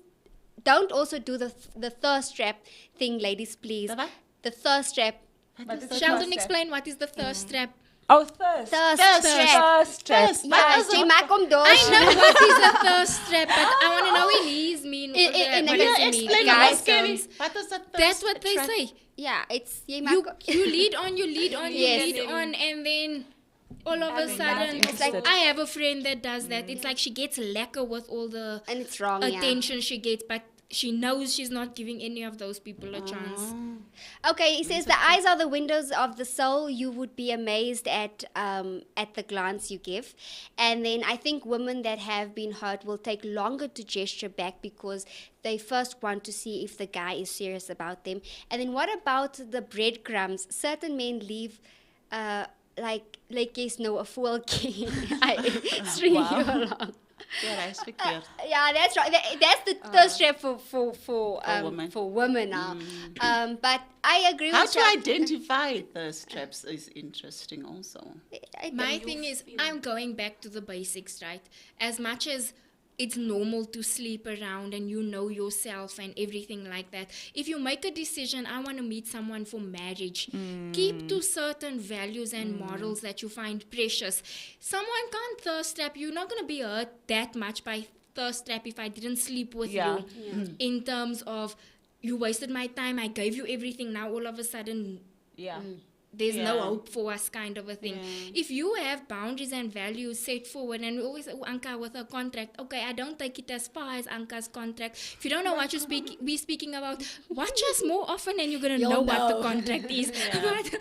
don't also do the thirst trap thing, ladies, please. The what? The thirst trap. Sheldon, explain what is the thirst trap. Oh, thirst. Thirst trap. Thirst trap. Thirst. Yeah, Wat is jy het? maak hom dors. I know what is a thirst trap, but I want to know in his mean. In what a- does it Explain mean? it, Guys, ons ken nie. sounds- Wat is dat? That's what they say. Yeah, it's jy You maak you lead on, you lead on, you Yes. lead on, and then all of a Having sudden, not it's like interested. I have a friend that does that. It's like she gets lacquer with all the and it's wrong. Yeah. attention she gets, but she knows she's not giving any of those people a chance. Okay, he says the eyes are the windows of the soul. You would be amazed at the glance you give. And then I think women that have been hurt will take longer to gesture back because they first want to see if the guy is serious about them. And then what about the breadcrumbs? Certain men leave like yes, no, a fool king. I string you along. Ja, hy is verkeerd. Yeah, that's right. That's the thirst trap for women. for women now. But I agree How with to Shal- identify thirst traps is interesting also. I My think- thing is, I'm going back to the basics, right? As much as it's normal to sleep around and you know yourself and everything like that. If you make a decision, I want to meet someone for marriage, keep to certain values and morals that you find precious. Someone can't thirst trap. You're not going to be hurt that much by thirst trap if I didn't sleep with you. In terms of, you wasted my time, I gave you everything, now all of a sudden there's no hope for us, kind of a thing. If you have boundaries and values set forward, and we always say, Anka, with a contract, okay, I don't take it as far as Anka's contract. If you don't know what we're speaking about, watch us more often and you're going to know what the contract is. But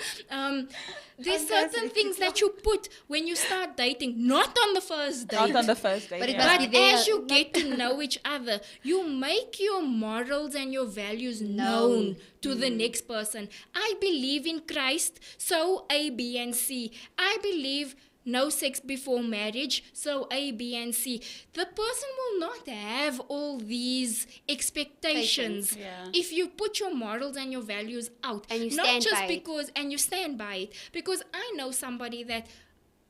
there's certain things that you put when you start dating, not on the first date. Not on the first date. But as you get to know each other, you make your morals and your values known to the next person. I believe in Christ, so A, B, and C. I believe no sex before marriage, so A, B, and C. The person will not have all these expectations if you put your morals and your values out. And you not stand just by because, and you stand by it. Because I know somebody that,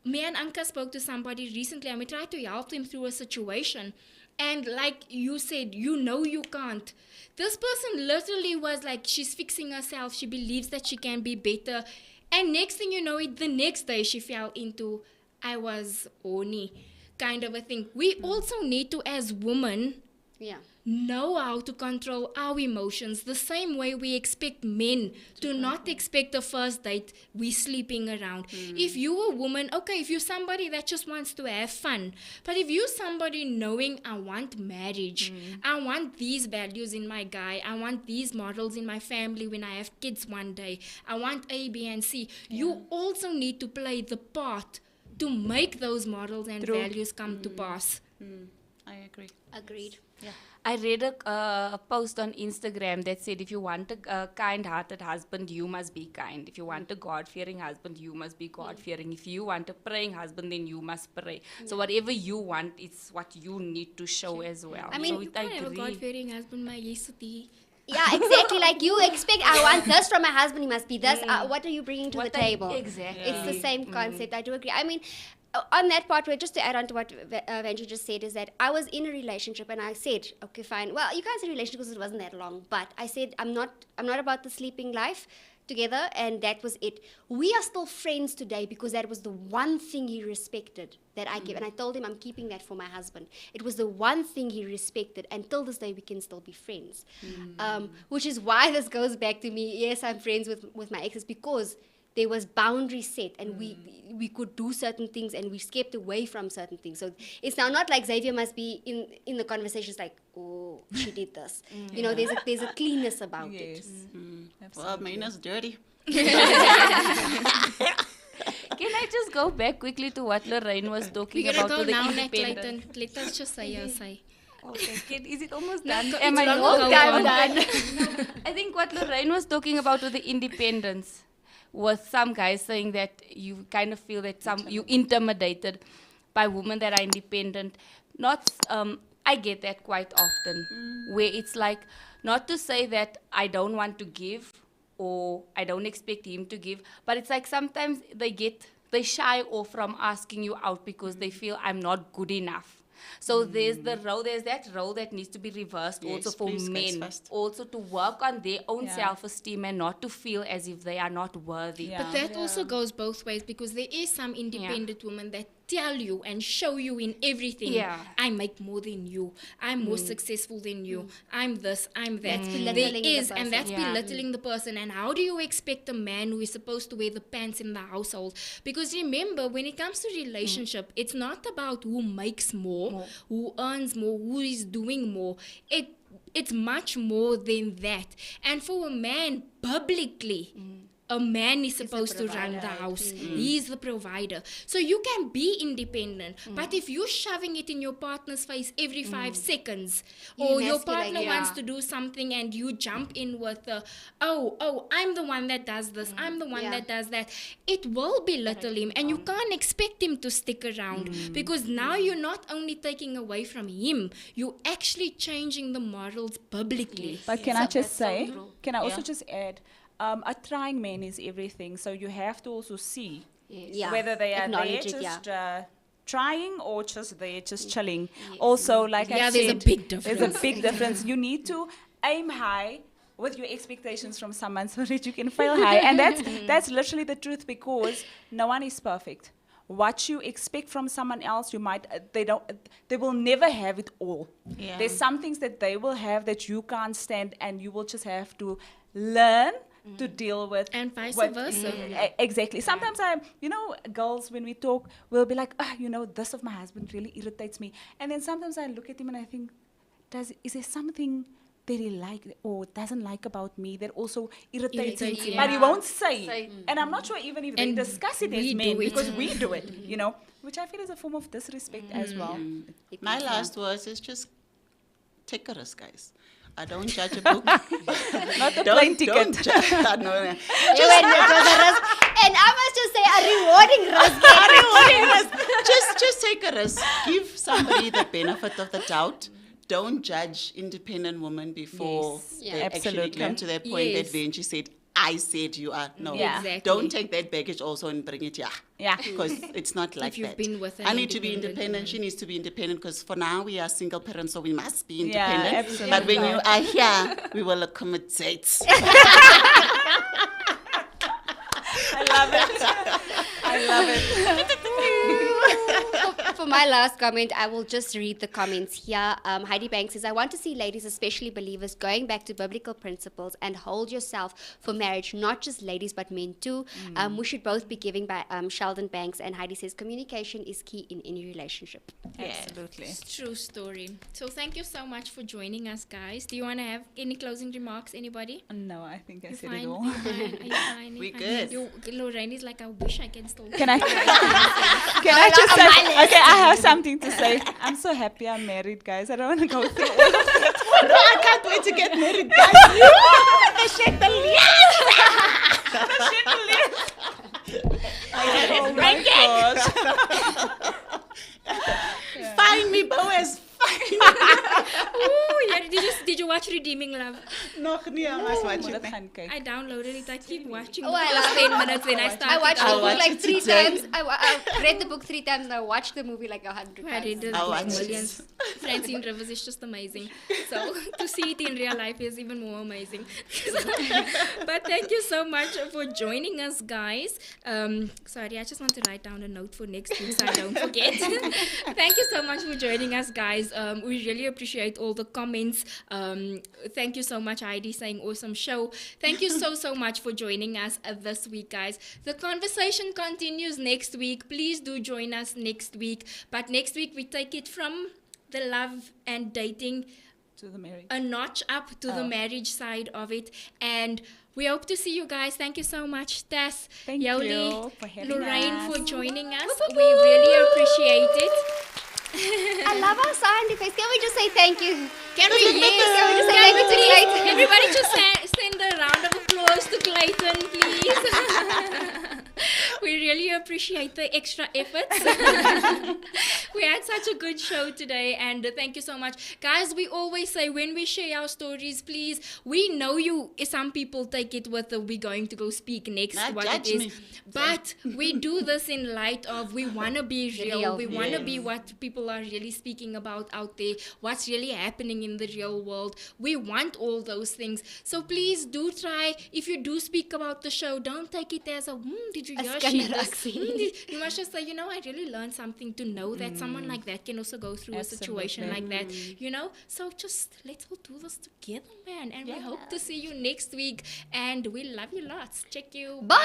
me and Anka spoke to somebody recently and we tried to help them through a situation. And like you said, you know you can't. This person literally was like, she's fixing herself. She believes that she can be better. And next thing you know, the next day she fell into, I was horny, kind of a thing. We also need to, as women, know how to control our emotions the same way we expect men to not expect a first date we sleeping around. If you're a woman, okay, if you're somebody that just wants to have fun, but if you're somebody knowing, I want marriage, I want these values in my guy, I want these models in my family when I have kids one day, I want A, B, and C, you also need to play the part to make those models and values come to pass. I agree. Agreed. Yeah. I read a post on Instagram that said, if you want a kind-hearted husband, you must be kind. If you want a God-fearing husband, you must be God-fearing. If you want a praying husband, then you must pray. So whatever you want, it's what you need to show as well. I mean, so You can't have a God-fearing husband, my yesterday. Yeah, exactly. Like you expect, I want this from my husband, he must be this. What are you bringing to the table? Exactly. It's the same concept. I do agree. I mean, on that part, where just to add on to what Vanji just said, is that I was in a relationship and I said, okay, fine. Well, you can't say relationship because it wasn't that long, but I said I'm not about the sleeping life together, and that was it. We are still friends today because that was the one thing he respected that I gave, and I told him I'm keeping that for my husband. It was the one thing he respected, and till this day we can still be friends. Which is why this goes back to me. Yes, I'm friends with my exes because there was boundaries set, and we could do certain things, and we kept away from certain things. So it's now not like Xavier must be in the conversations like, oh, she did this. You know, there's a cleanness about it. Well, mine is dirty. Can I just go back quickly to what Lorraine was talking We're gonna about go to the now, independent? Let us just say. Okay, is it almost done? No, Am it's I not not go done? on. I think what Lorraine was talking about with the independence was some guys saying that you kind of feel that you intimidated by women that are independent. Not, I get that quite often, where it's like, not to say that I don't want to give or I don't expect him to give, but it's like sometimes they shy off from asking you out because they feel I'm not good enough. So there's that role that needs to be reversed also for men, also to work on their own self-esteem and not to feel as if they are not worthy. But that also goes both ways, because there is some independent women that tell you and show you in everything, I make more than you, I'm more successful than you, I'm this, I'm that. There is, and that's belittling the person. And how do you expect a man who is supposed to wear the pants in the household? Because remember, when it comes to relationship, it's not about who makes more, who earns more, who is doing more. It's much more than that. And for a man, publicly, a man is supposed to run the house. He's the provider. So you can be independent. But if you're shoving it in your partner's face every 5 seconds, or your partner wants to do something and you jump in with, I'm the one that does this, I'm the one that does that, it will belittle him. And you can't expect him to stick around, because now you're not only taking away from him, you're actually changing the morals publicly. But can I just say, can I also just add, a trying man is everything, so you have to also see whether they are there just trying or just there, just chilling. Also, like I said, there's a big difference. There's a big difference. You need to aim high with your expectations from someone so that you can fail high. And that's literally the truth, because no one is perfect. What you expect from someone else, they will never have it all. Yeah. There's some things that they will have that you can't stand, and you will just have to learn to deal with. And vice versa. Exactly. Sometimes girls, when we talk, will be like, this of my husband really irritates me. And then sometimes I look at him and I think, is there something that he like or doesn't like about me that also irritates him? Yeah. But he won't say. And I'm not sure even if they discuss it as men, because we do it, which I feel is a form of disrespect as well. My last words is just take a risk, guys. I don't judge a book. Not the plane ticket. No. It was a risk. And I must just say, a rewarding risk. Just take a risk. Give somebody the benefit of the doubt. Don't judge independent women before they actually come to that point that then she said, I said you are. No, exactly. Don't take that baggage also and bring it here. Yeah. Because it's not like if you've that. Been with I need to be independent. She needs to be independent, because for now we are single parents, so we must be independent. Yeah, absolutely. But when you are here, we will accommodate. I love it. For my last comment, I will just read the comments here. Heidi Banks says, I want to see ladies, especially believers, going back to biblical principles and hold yourself for marriage, not just ladies, but men too. We should both be giving by Sheldon Banks. And Heidi says, communication is key in any relationship. Absolutely. It's true story. So thank you so much for joining us, guys. Do you want to have any closing remarks, anybody? No, I think I said Fine. it all. Are you fine? We good. Lorraine is like, I wish I can still. Can I just say, okay, I have something to say. I'm so happy I'm married, guys. I don't want to go through all of that. No, I can't wait to get married, guys. Oh my gosh. Find me, Boaz. Ooh, yeah. Did you watch Redeeming Love? Nog nie, I must watch it. I downloaded it. I keep watching. Oh, I love 10 minutes. Then I started. I watched the book like 3 today. times. I read the book 3 times and I watched the movie like 100 I read times. it I'll like watch millions. Francine Rivers is just amazing. So to see it in real life is even more amazing. But thank you so much for joining us, guys. Sorry, I just want to write down a note for next week so I don't forget. Thank you so much for joining us, guys. We really appreciate all the comments. Thank you so much, Heidi, saying awesome show. Thank you so much for joining us this week, guys. The conversation continues next week. Please do join us next week. But next week we take it from the love and dating To the marriage. a notch up to the marriage side of it. And we hope to see you guys. Thank you so much, Tess, Thank Yoli, you for having Lorraine, us. for joining us. We really appreciate it. I love our sound effects. Can we just say thank you? Can we? Yes. Can we just say thank you to Clayton? Everybody just send a round of applause to Clayton, please. We really appreciate the extra efforts. We had such a good show today, and thank you so much. Guys, we always say when we share our stories, please, we know you, some people take it with the we're going to go speak next, Not what judge it is. me. But we do this in light of we want to be real. We want to be what people are really speaking about out there, what's really happening in the real world. We want all those things. So please do try, if you do speak about the show, don't take it as a, did you hear she this? You must just say, I really learned something to know that someone like that can also go through a situation like that, So just let's all do this together, man. And we hope to see you next week. And we love you lots. Check you. Bye.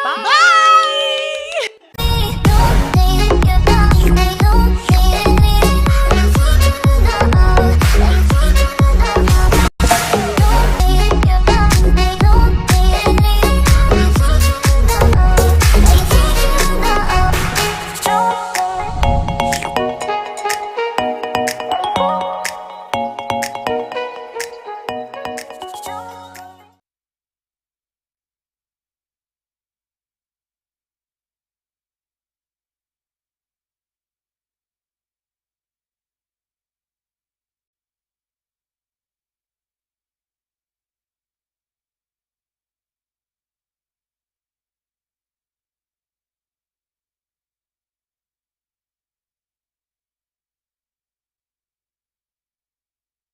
Bye.